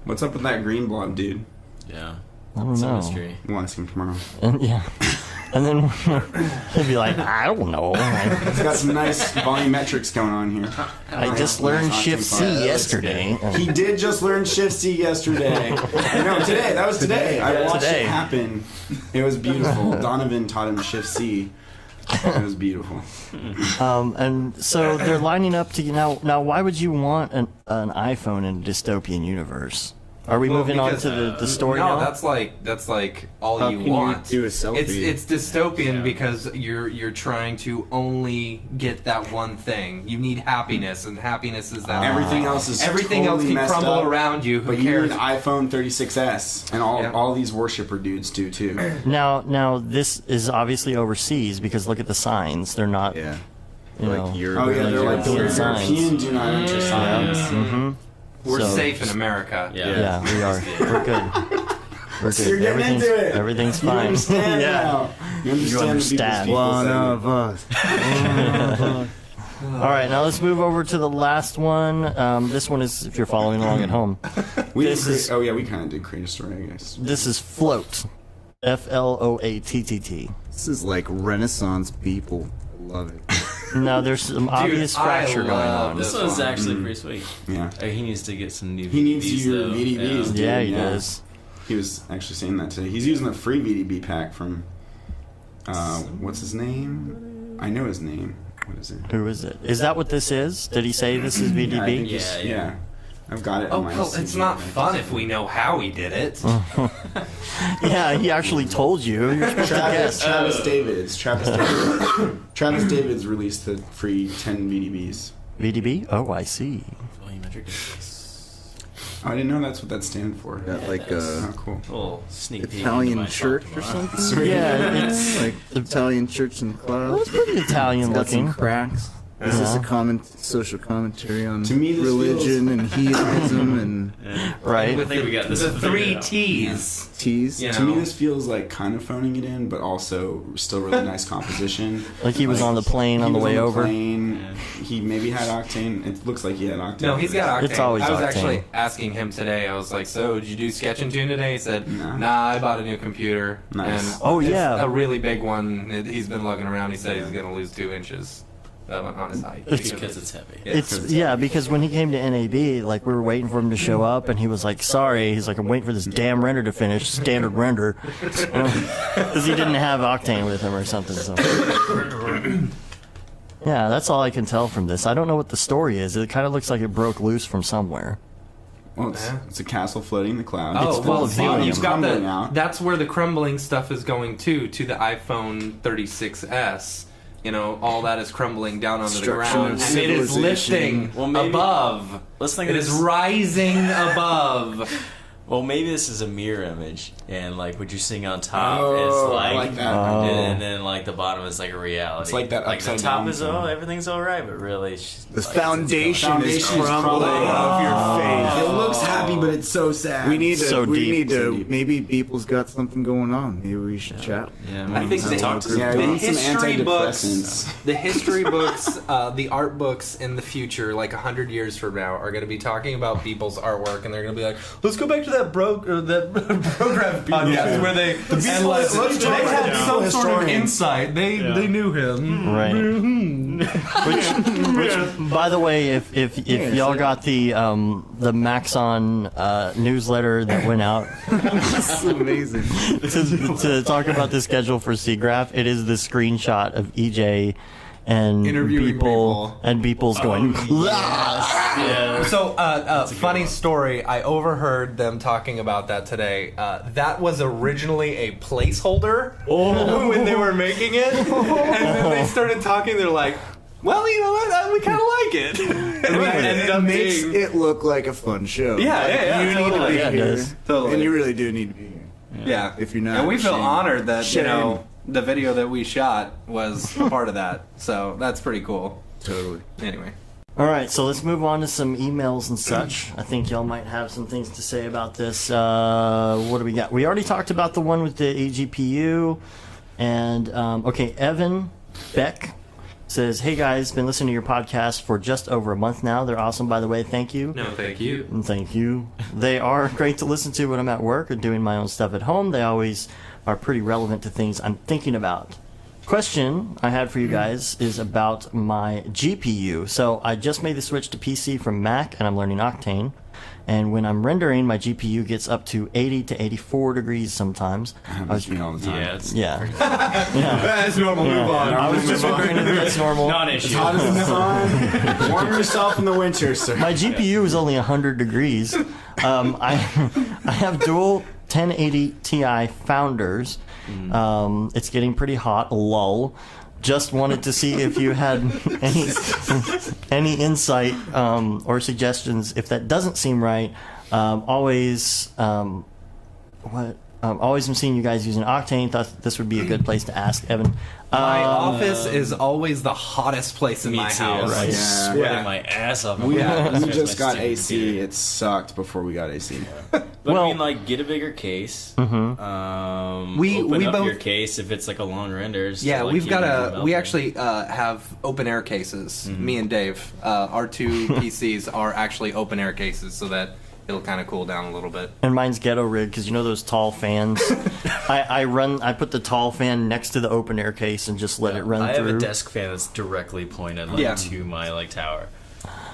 What's up with that green blob, dude? Yeah. I don't It's a know. mystery. We'll ask him tomorrow. And yeah, and then he'd be like, I don't know. He's got some nice volumetrics going on here. I just learned Shift C yesterday. He did just learn Shift C yesterday. No, today. That was today. I watched Today. it happen. It was beautiful. Donovan taught him Shift C. It was beautiful. And so they're lining up to now. Why would you want an iPhone in a dystopian universe? Are we Well, moving on because, to the story No, now? that's like all How you can you want. do a selfie? It's dystopian Yeah. because you're trying to only get that one thing. You need happiness, and happiness is that. Everything else is Everything totally else can messed crumble up, around you. Who But you cares? need an iPhone 36s, and all Yeah. all these worshiper dudes do too. Now this is obviously overseas because look at the signs. They're not. Yeah. You know. Oh yeah, they're like European signs. European do not enter signs. Mm-hmm. We're So- safe in America. Yeah. Yeah, we are. We're good. We're good. You're getting everything's, into it. Everything's You fine. understand yeah. now. You understand. understand. The One people's of us. All right, now let's move over to the last one. This one is if you're following along at home. We This did is- oh yeah, we kind of did create a story, I guess. This is Float. FLOATTT. This is like Renaissance people. I love it. Now there's some obvious I fracture going love on. this. This one's one. actually pretty sweet. Yeah. He needs to get some new. He needs VDBs, your though. VDBs. Yeah, he Yeah. does. He was actually saying that today. He's using the free VDB pack from What's his name? I know his name. What is it? Who is it? Is that what this is? Did he say this is I think VDB? yeah. I've got it. Oh, on my well, it's not fun if we know how he did it. Yeah, he actually told you. You're supposed to guess. Travis Davids. Travis Davids released the free 10 VDBs. VDB? Oh, I see. Volumetric interface. Oh, I didn't know that's what that stands for. Got like Oh, cool. Little sneak peek into Italian my church shop or tomorrow. something. Yeah, it's Like Italian church in the clouds. it's pretty Italian Got some looking. cracks. Is this a social commentary on To me, this religion and hedonism and Right. I think we got this. The three figured out. T's. teas? Yeah. To me, this feels like kind of phoning it in, but also still really nice composition. Like he was on the plane on the way over. Plane. Yeah. He maybe had Octane. It looks like he had Octane. No, he's got Octane. It's always I was Octane. actually asking him today. I was like, "So, did you do Sketch and Tune today?" He said, "Nah, I bought a new computer." Nice. And Oh, it's yeah. a really big one. He's been looking around. He said he's going to lose 2 inches on his height. Because it's heavy. Because when he came to NAB, like we were waiting for him to show up, and he was like, "Sorry," he's like, "I'm waiting for this damn render to finish, standard render," because he didn't have Octane with him or something. So. Yeah, that's all I can tell from this. I don't know what the story is. It kind of looks like it broke loose from somewhere. Well, it's a castle floating in the clouds. Oh, full well, of see, volume. you've got Crumbling out. that's where the crumbling stuff is going to the iPhone 36s. You know, all that is crumbling down onto the Destruction ground, of and it is civilization. lifting Well, maybe- above. Let's think It of is this. rising above. Well, maybe this is a mirror image, and like what you're seeing on top Oh, is I like, like that. and then like the bottom is like a reality. It's like that Like the upside top down is thing. everything's all right, but really, it's just, The like, foundation is Foundation is crumbling crumbling. off your face. It looks happy, but it's so sad. We need to. So we deep. need So to. deep. Maybe people's got something going on. Maybe we should chat. Yeah, I think maybe talk to Yeah, some we the need some history books, antidepressants. the history books, the art books in the future, like 100 years from now, are going to be talking about people's artwork, and they're going to be like, "Let's go back to that Brograph podcast where they had some sort of insight. They knew him, Right. which, by the way, if y'all got the Maxon newsletter that went out This is amazing. to talk about the schedule for Seagraph, it is the screenshot of EJ and Interviewing people. and Beeple's going. Yeah. So, funny story. I overheard them talking about that today. That was originally a placeholder when they were making it, and then they started talking. They're like, "Well, you know what? We kind of like it." And it ended up makes being. it look like a fun show. Yeah, You need to totally. be Yeah, it here, does. Totally. and you really do need to be here. Yeah. If you're not, And we feel shame. honored that Shame. the video that we shot was a part of that. So that's pretty cool. Totally. Anyway. All right, so let's move on to some emails and such. I think y'all might have some things to say about this. What do we got? We already talked about the one with the eGPU. And, okay, Evan Beck says, "Hey guys, been listening to your podcast for just over a month now. They're awesome, by the way. Thank you." No, thank you. And thank you. They are great to listen to when I'm at work or doing my own stuff at home. They always are pretty relevant to things I'm thinking about. Question I had for you guys is about my GPU. So I just made the switch to PC from Mac, and I'm learning Octane. And when I'm rendering, my GPU gets up to 80 to 84 degrees sometimes. Happens to me all the time. Yeah, it's Yeah. That's normal. Move on. I was just wondering if that's normal. non-issue. Hot as the sun. Warm yourself in the winter, sir. My GPU is only 100 degrees. I have dual 1080 Ti founders. It's getting pretty hot. Lol. Just wanted to see if you had any insight or suggestions. If that doesn't seem right, always am seeing you guys using Octane. Thought this would be a good place to ask Evan. My office is always the hottest place in Me my too. house. I'm like Yeah. sweating my ass off. We Yeah. just got AC. It sucked before we got AC. But Well- I mean, like, get a bigger case. We- open we up both- your case if it's like a long render. so, Yeah, like, we've keep got it from we melting. actually have open air cases. Me and Dave, our two PCs are actually open air cases, so that it'll kind of cool down a little bit. And mine's ghetto rig because you know those tall fans. I put the tall fan next to the open air case and just let it run I through. have a desk fan that's directly pointed like, Yeah. to my like tower.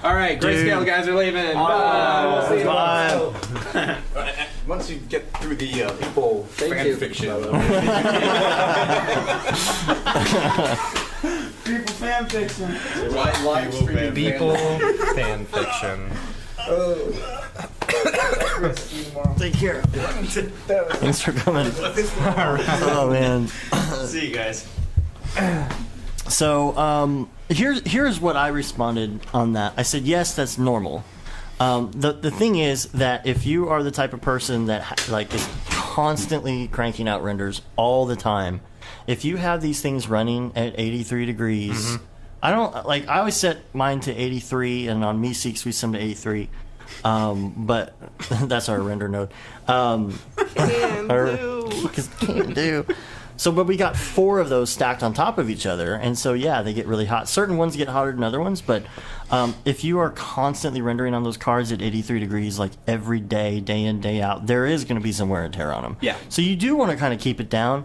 All right, Grayscale guys are leaving. Bye. We'll see you Bye. tomorrow. once you get through the people fan you. fiction. People fan fiction. Live streaming People fan fiction. Take care. Thanks for coming. Oh man. See you guys. So here's what I responded on that. I said yes, that's normal. The thing is that if you are the type of person that like is constantly cranking out renders all the time, if you have these things running at 83 degrees, I don't like. I always set mine to 83, and on MeSeeks we set them to 83. But that's our render node. Can do. So, but we got 4 of those stacked on top of each other, and so yeah, they get really hot. Certain ones get hotter than other ones, but if you are constantly rendering on those cards at 83 degrees, like every day, day in, day out, there is going to be some wear and tear on them. Yeah. So you do want to kind of keep it down.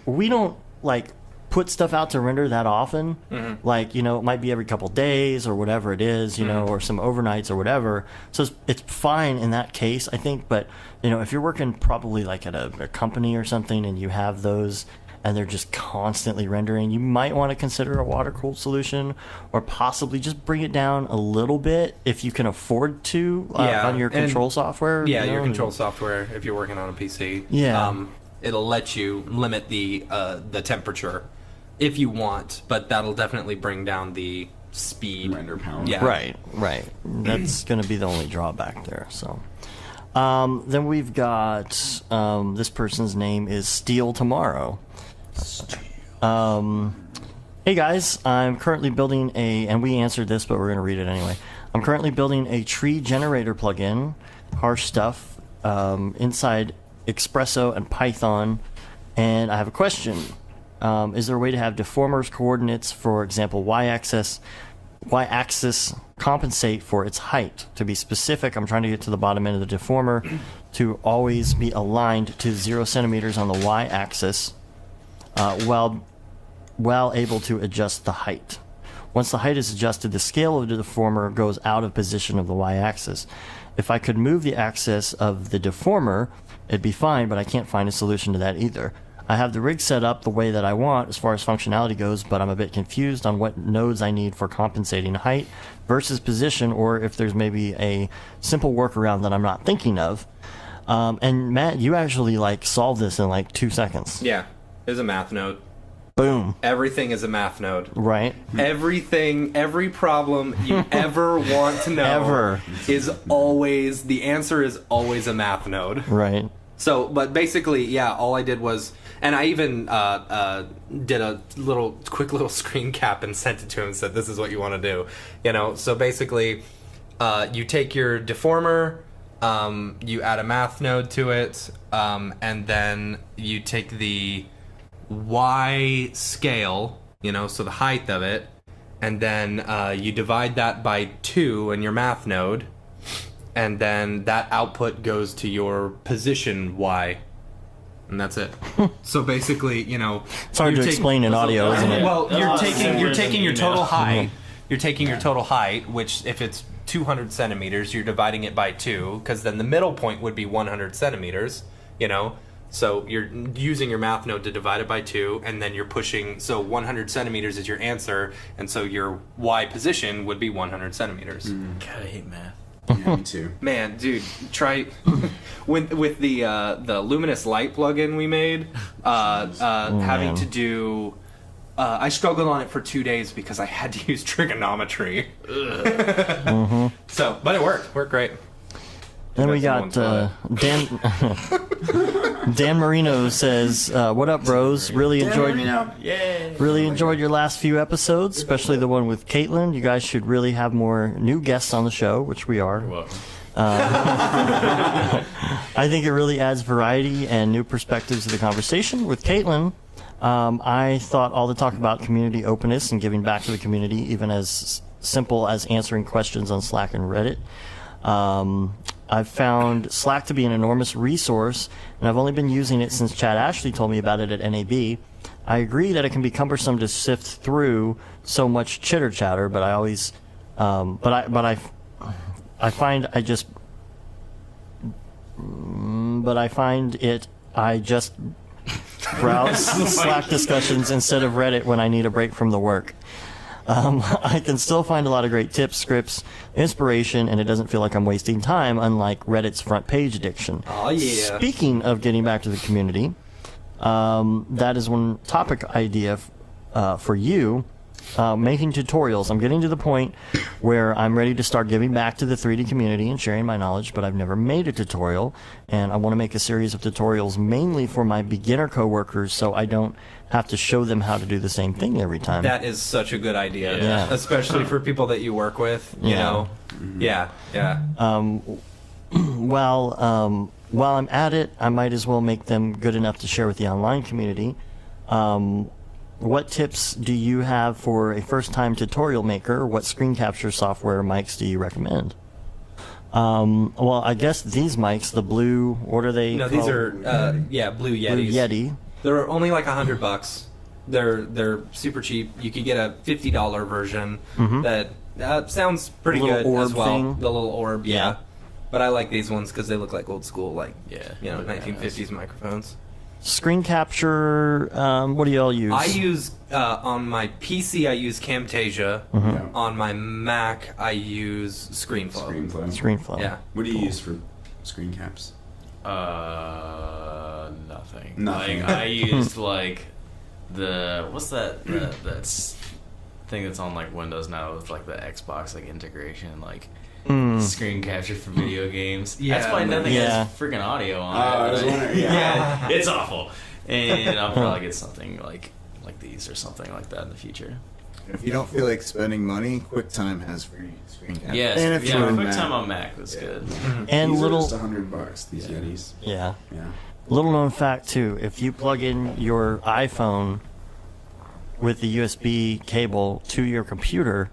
We don't like put stuff out to render that often. Like, you know, it might be every couple days or whatever it is, you know, or some overnights or whatever. So it's fine in that case, I think. But, you know, if you're working probably like at a company or something and you have those and they're just constantly rendering, you might want to consider a water-cooled solution or possibly just bring it down a little bit if you can afford to on your control software. Yeah, you know? your control software, if you're working on a PC. Yeah. It'll let you limit the temperature if you want, but that'll definitely bring down the speed. Render power. Yeah. Right. That's going to be the only drawback there. So, then we've got this person's name is Steel Tomorrow. Hey guys, I'm currently building and we answered this, but we're going to read it anyway. I'm currently building a tree generator plugin, harsh stuff, inside Espresso and Python, and I have a question. Is there a way to have deformers coordinates, for example, y-axis compensate for its height? To be specific, I'm trying to get to the bottom end of the deformer to always be aligned to 0 centimeters on the y-axis while able to adjust the height. Once the height is adjusted, the scale of the deformer goes out of position of the y-axis. If I could move the axis of the deformer, it'd be fine, but I can't find a solution to that either. I have the rig set up the way that I want as far as functionality goes, but I'm a bit confused on what nodes I need for compensating height versus position, or if there's maybe a simple workaround that I'm not thinking of. And Matt, you actually like solved this in like 2 seconds. Yeah, there's a math node. Boom. Everything is a math node. Right. Everything, every problem you ever want to know the answer is always a math node. Right. So, but basically, yeah, all I did was, and I even did a quick little screen cap and sent it to him and said, this is what you want to do. You know, so basically, you take your deformer, you add a math node to it, and then you take the Y scale, you know, so the height of it, and then you divide that by 2 in your math node, and then that output goes to your position Y, and that's it. So basically, you know, it's hard to explain in audio, isn't it? Well, you're taking your total height. You're taking your total height, which if it's 200 centimeters, you're dividing it by 2, because then the middle point would be 100 centimeters. You know. So you're using your math node to divide it by 2, and then you're pushing, so 100 centimeters is your answer, and so your Y position would be 100 centimeters. God, I hate math. Yeah, me too. Man, dude, try with the luminous light plugin we made, having to do. I struggled on it for 2 days because I had to use trigonometry. So, but it worked great. Then we got Dan. Dan Marino says, "What up, bros? Really enjoyed your last few episodes, especially the one with Caitlin. You guys should really have more new guests on the show, which we are. You're welcome. I think it really adds variety and new perspectives to the conversation. With Caitlin, I thought all the talk about community openness and giving back to the community, even as simple as answering questions on Slack and Reddit." I've found Slack to be an enormous resource, and I've only been using it since Chad Ashley told me about it at NAB. I agree that it can be cumbersome to sift through so much chitter chatter, but I always, I find I just but I find I just browse Slack discussions instead of Reddit when I need a break from the work. I can still find a lot of great tips, scripts, inspiration, and it doesn't feel like I'm wasting time, unlike Reddit's front page addiction. Oh, yeah. Speaking of getting back to the community, that is one topic idea for you. Making tutorials. I'm getting to the point where I'm ready to start giving back to the 3D community and sharing my knowledge, but I've never made a tutorial, and I want to make a series of tutorials mainly for my beginner coworkers so I don't have to show them how to do the same thing every time. That is such a good idea, Yeah. especially for people that you work with. You know, yeah. While I'm at it, I might as well make them good enough to share with the online community. What tips do you have for a first-time tutorial maker? What screen capture software mics do you recommend? Well, I guess these mics, the blue, what are they? No, these are Blue Yetis. Blue Yeti. They're only like $100. They're super cheap. You could get a $50 version that sounds pretty Little good as orb well. thing. The little orb, Yeah. But I like these ones because they look like old school, like Yeah. 1950s microphones. Screen capture, what do y'all use? I use on my PC. I use Camtasia. Yeah. On my Mac, I use ScreenFlow. ScreenFlow. Yeah. What do you use for screen caps? Nothing. Nothing. Like, I used like what's that thing that's on like Windows now with like the Xbox like integration like screen capture for video games. Yeah. That's why nothing Yeah. has freaking audio on it. I was wondering. Yeah. It's awful. And I'll probably get something like these or something like that in the future. If you don't feel like spending money, QuickTime has free screen capture. Yes, and if yeah, you're on QuickTime Mac. on Mac was good. And These little, are just $100. These Yetis. yeah. Yeah. Little known fact too, if you plug in your iPhone with the USB cable to your computer,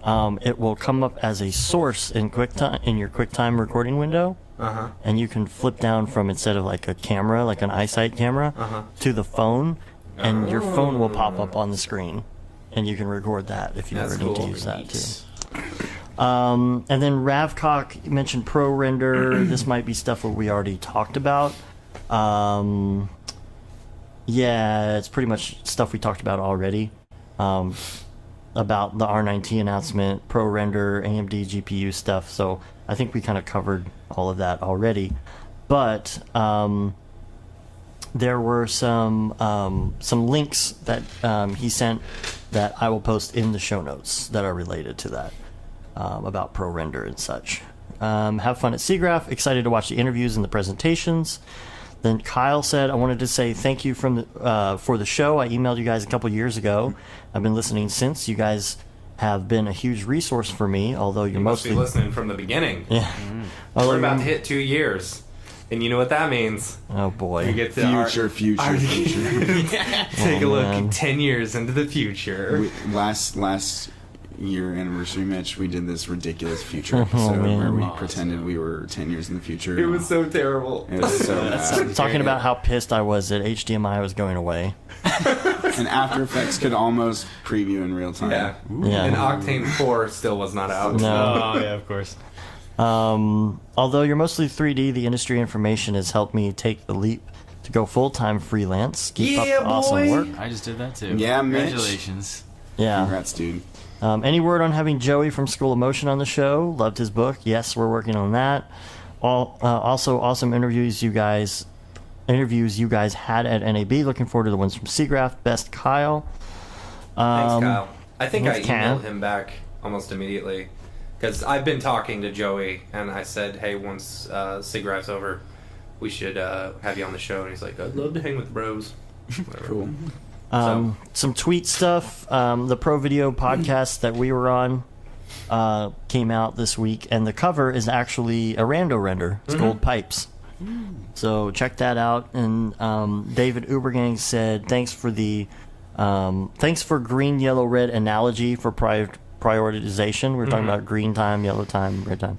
it will come up as a source in QuickTime in your QuickTime recording window, and you can flip down from instead of like a camera, like an iSight camera, to the phone, and your phone will pop up on the screen, and you can record that if you That's ever need to cool. use that too. And then Ravcock mentioned Pro Render. This might be stuff that we already talked about. Yeah, it's pretty much stuff we talked about already. About the R9T announcement, Pro Render, AMD GPU stuff. So I think we kind of covered all of that already. But there were some links that he sent that I will post in the show notes that are related to that about Pro Render and such. Have fun at SIGGRAPH. Excited to watch the interviews and the presentations. Then Kyle said, I wanted to say thank you for the show. I emailed you guys a couple years ago. I've been listening since. You guys have been a huge resource for me, although you're You must mostly be listening from the beginning. Yeah. We're about to hit 2 years, and you know what that means. Oh boy. You get to Future. take a Oh, look man. 10 years into the future. Last year anniversary, Mitch, we did this ridiculous future episode Oh, man. where we Awesome. pretended we were 10 years in the future. It was so terrible. It was so bad. Talking about how pissed I was that HDMI was going away. And After Effects could almost preview in real time. Yeah. Yeah. And Octane 4 still was not out. No. Oh yeah, of course. Although you're mostly 3D, the industry information has helped me take the leap to go full-time freelance. Keep up Yeah, the awesome boy. work. I just did that too. Yeah, Mitch. Congratulations. Yeah. Congrats, dude. Any word on having Joey from School of Motion on the show? Loved his book. Yes, we're working on that. Also, awesome interviews you guys had at NAB. Looking forward to the ones from SIGGRAPH. Best, Kyle. Thanks, Kyle. I think I thanks, Cam. emailed him back almost immediately. Because I've been talking to Joey, and I said, hey, once SIGGRAPH's over, we should have you on the show. And he's like, I'd love to hang with the bros. Whatever. Cool. Some tweet stuff. The Pro Video podcast that we were on came out this week, and the cover is actually a rando render. It's gold pipes. So check that out. And David Ubergang said, thanks for green, yellow, red analogy for prioritization. We were talking about green time, yellow time, red time.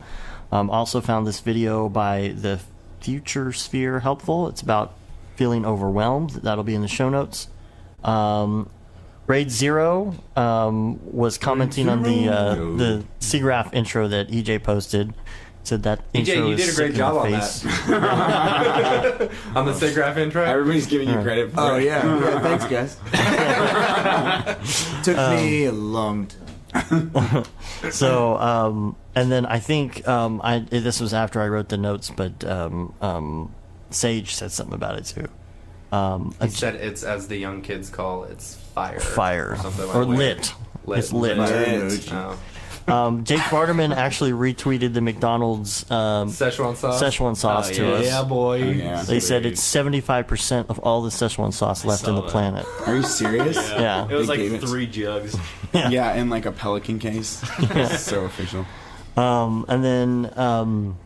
Also found this video by the Future Sphere helpful. It's about feeling overwhelmed. That'll be in the show notes. Raid Zero was commenting on the SIGGRAPH intro that EJ posted. said that EJ, intro you is did a great sick in job the on face. that. On the SIGGRAPH intro? Everybody's giving you credit for Oh it. yeah, thanks guys. Took me a long time. So, and then I think this was after I wrote the notes, but Sage said something about it too. He said it's, as the young kids call it, it's fire. Fire Or something like or that. lit. It's lit. Lit. Oh. Jake Barterman actually retweeted the McDonald's Szechuan sauce? Szechuan sauce Oh, to yeah. us. Yeah, boy. Oh, yeah. They said it's 75% of all the Szechuan sauce left in saw the that. planet. Are you serious? Yeah. It was They like gave it- 3 jugs. Yeah, in like a Pelican case. So official. And then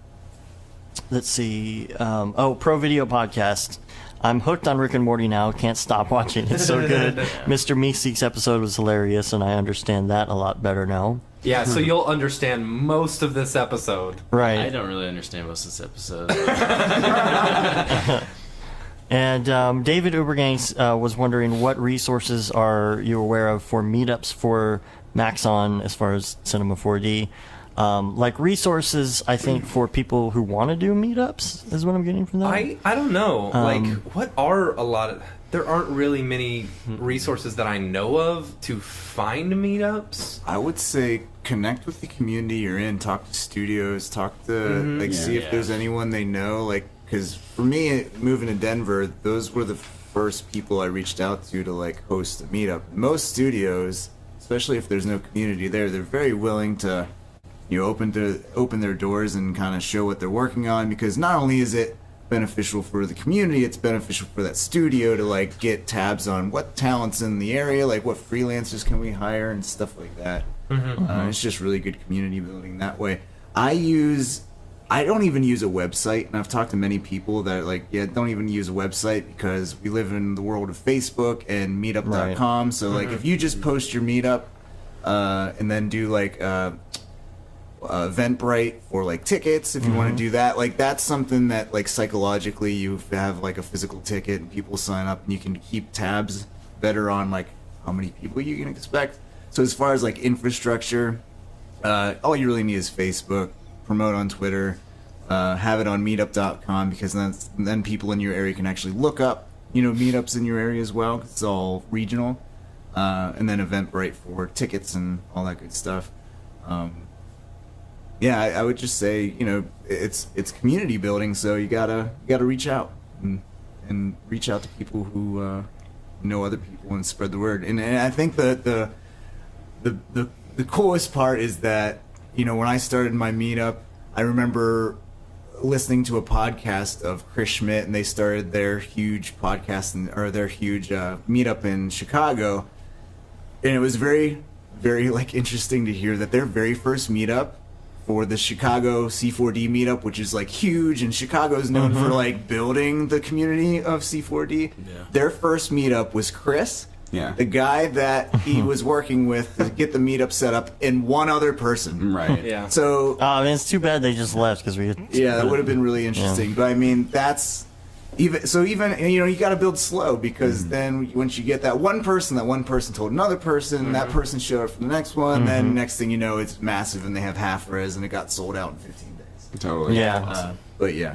let's see. Pro Video Podcast. I'm hooked on Rick and Morty now. Can't stop watching. It's so good. Mr. Meeseek's episode was hilarious, and I understand that a lot better now. Yeah, so you'll understand most of this episode. Right. I don't really understand most of this episode. And David Ubergangs was wondering what resources are you aware of for meetups for Maxon as far as Cinema 4D. Like resources, I think, for people who want to do meetups is what I'm getting from that. I don't know. Like, what are a lot of... There aren't really many resources that I know of to find meetups. I would say connect with the community you're in. Talk to studios. Talk to see if there's anyone they know. Like, because for me, moving to Denver, those were the first people I reached out to like host a meetup. Most studios, especially if there's no community there, they're very willing to open their doors and kind of show what they're working on, because not only is it beneficial for the community, it's beneficial for that studio to like get tabs on what talent's in the area, like what freelancers can we hire and stuff like that. It's just really good community building that way. I don't even use a website, and I've talked to many people that are like, yeah, don't even use a website because we live in the world of Facebook and meetup.com. So like if you just post your meetup and then do like Eventbrite or like tickets, if you want to do that, like that's something that like psychologically you have like a physical ticket and people sign up and you can keep tabs better on like how many people you can expect. So as far as like infrastructure, all you really need is Facebook, promote on Twitter, have it on meetup.com, because then people in your area can actually look up meetups in your area as well. It's all regional, and then Eventbrite for tickets and all that good stuff. Yeah, I would just say, it's community building, so you gotta reach out and reach out to people who know other people and spread the word. And I think the coolest part is that when I started my meetup, I remember listening to a podcast of Chris Schmidt, and they started their huge podcast or their huge meetup in Chicago, and it was very, very like interesting to hear that their very first meetup for the Chicago C4D meetup, which is like huge, and Chicago is known for like building the community of C4D. Yeah. Their first meetup was Chris, Yeah. the guy that he was working with to get the meetup set up, and one other person. Right. Yeah. So I mean, it's too bad they just left because we. yeah, that would have been really interesting. But I mean, that's even you got to build slow, because then once you get that one person told another person, that person showed up for the next one, then next thing you know, it's massive and they have half res and it got sold out in 15 days. Totally. Yeah. But yeah,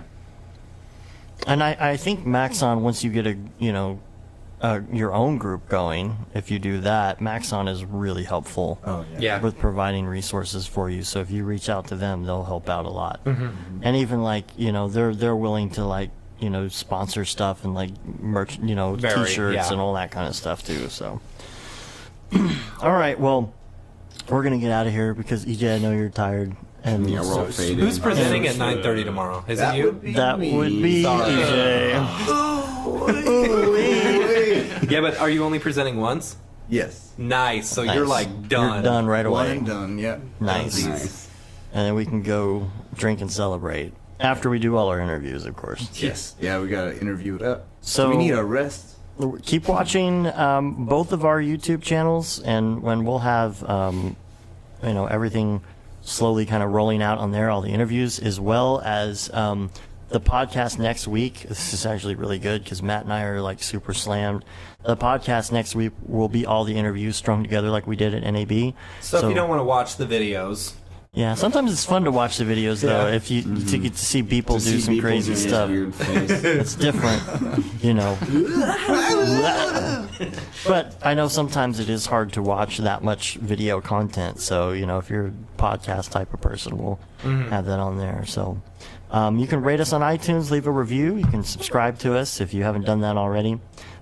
And I think Maxon, once you get your own group going, if you do that, Maxon is really helpful. oh Yeah. With providing resources for you. So if you reach out to them, they'll help out a lot. And even like, they're willing to like, sponsor stuff and like merch, Very, t-shirts yeah. and all that kind of stuff too. So, all right, well, we're going to get out of here because EJ, I know you're tired. And Yeah, we're all faded. Who's presenting at 9:30 tomorrow? Is it you? that would be Sorry. EJ. Yeah, but are you only presenting once? yes, Nice. So Nice. you're like done. You're done right one away. and done. Yep. Nice. Nice. And then we can go drink and celebrate after we do all our interviews, of course. Yes. Yeah, we got to interview it up. So- we need a rest. Keep watching both of our YouTube channels, and when we'll have everything slowly kind of rolling out on there, all the interviews, as well as the podcast next week. This is actually really good because Matt and I are like super slammed. The podcast next week will be all the interviews strung together like we did at NAB. So if you don't want to watch the videos, Yeah, sometimes it's fun to watch the videos though. If you to get to see people do some crazy stuff, it's different, you know. But I know sometimes it is hard to watch that much video content. So you know, if you're a podcast type of person, we'll have that on there. So you can rate us on iTunes, leave a review. You can subscribe to us if you haven't done that already.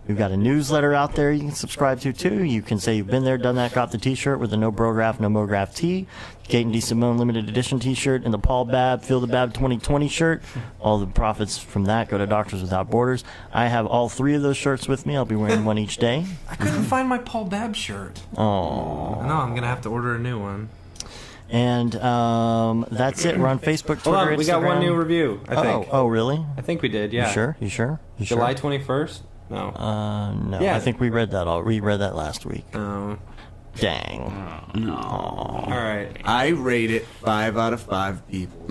We've got a newsletter out there you can subscribe to, too. You can say you've been there, done that, got the T-shirt with the No Brograph, No Mograph tee, Kate and D. Simone limited edition T-shirt, and the Paul Babb, Feel the Bab 2020 shirt. All the profits from that go to Doctors Without Borders. I have all 3 of those shirts with me. I'll be wearing one each day. I couldn't find my Paul Babb shirt. Oh. No, I'm going to have to order a new one. And that's it. We're on Facebook, Twitter, Hold on, Instagram. we got one new review, I think. Oh, really? I think we did, yeah. You sure? July 21st? No. No. Yeah. I think we read that we read that last week. Oh. Dang. All right. I rate it 5 out of 5 people.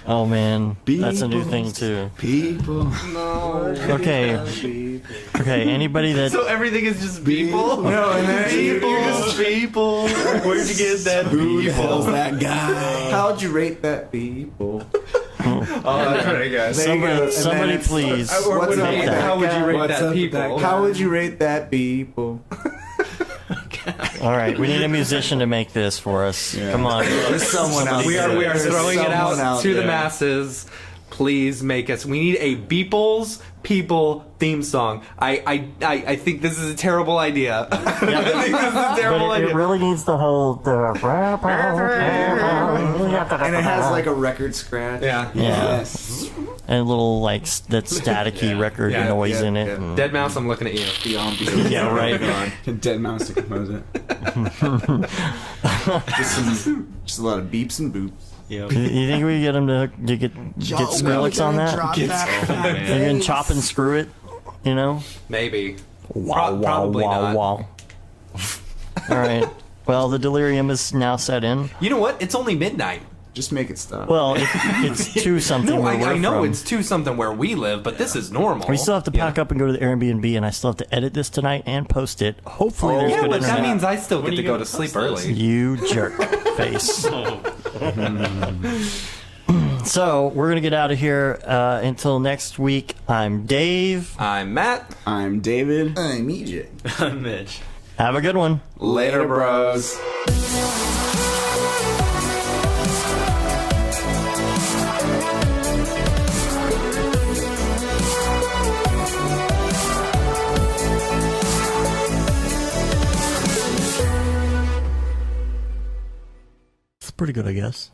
Oh man, that's a new thing too. People. No. Okay. Anybody that So everything is just people? No, and then People. you're just people. Where'd you get that Who the hell's people? that guy? How'd you rate that people? Oh, that's right, guys. There you go. And somebody then it's- please. What's up with that How would you rate What's that up with people? that guy? How would you rate that people? All right, we need a musician to make this for us. Come on. There's someone out We are there. There's throwing it someone out to the there. masses. Please make us. We need a Beeples People theme song. I think this is a terrible idea. I think this is a terrible But it idea. really needs to hold the. And it has like a record scratch. Yeah. Yes. And a little like that staticky record Yeah, noise yeah, in it. yeah. and- Dead Mouse, I'm looking at you. The ambiance. Yeah, right. Dead mouse to compose it. Just a lot of beeps and boops. You think we get him to get Skrillex on that? You can chop and screw it, you know? Maybe. Probably Probably not. All right. Well, the delirium is now set in. You know what? It's only midnight. Just make it stop. Well, it's to something. No, where we're I know from. it's to something where we live, but this is normal. We still have to pack up and go to the Airbnb, and I still have to edit this tonight and post it. Hopefully, there's Yeah, good but internet. that means I still get are to you go gonna to sleep post this? early. You jerk face. So we're gonna get out of here until next week. I'm Dave. I'm Matt. I'm David. I'm EJ. I'm Mitch. Have a good one. Later, bros. It's pretty good, I guess.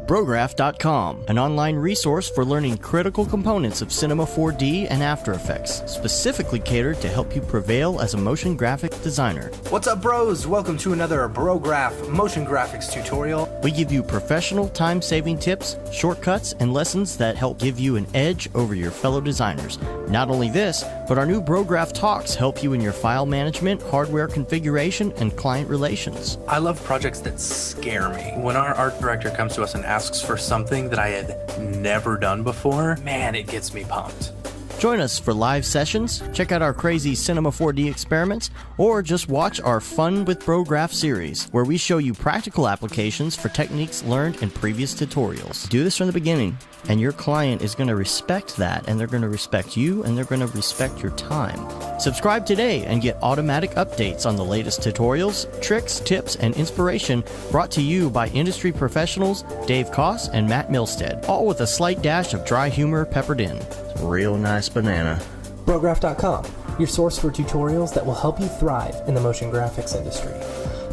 Brograph.com, an online resource for learning critical components of Cinema 4D and After Effects, specifically catered to help you prevail as a motion graphic designer. What's up, bros? Welcome to another Brograph motion graphics tutorial. We give you professional time-saving tips, shortcuts, and lessons that help give you an edge over your fellow designers. Not only this, but our new Brograph Talks help you in your file management, hardware configuration, and client relations. I love projects that scare me. When our art director comes to us and asks for something that I had never done before, man, it gets me pumped. Join us for live sessions, check out our crazy Cinema 4D experiments, or just watch our Fun with Brograph series, where we show you practical applications for techniques learned in previous tutorials. Do this from the beginning, and your client is going to respect that, and they're going to respect you, and they're going to respect your time. Subscribe today and get automatic updates on the latest tutorials, tricks, tips, and inspiration brought to you by industry professionals Dave Koss and Matt Milstead, all with a slight dash of dry humor peppered in. Real nice banana. Brograph.com, your source for tutorials that will help you thrive in the motion graphics industry.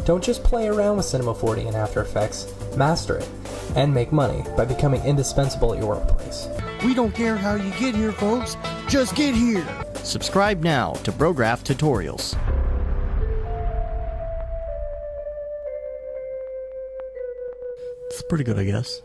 Don't just play around with Cinema 4D and After Effects, master it, and make money by becoming indispensable at your workplace. We don't care how you get here, folks. Just get here. Subscribe now to Brograph Tutorials. It's pretty good, I guess.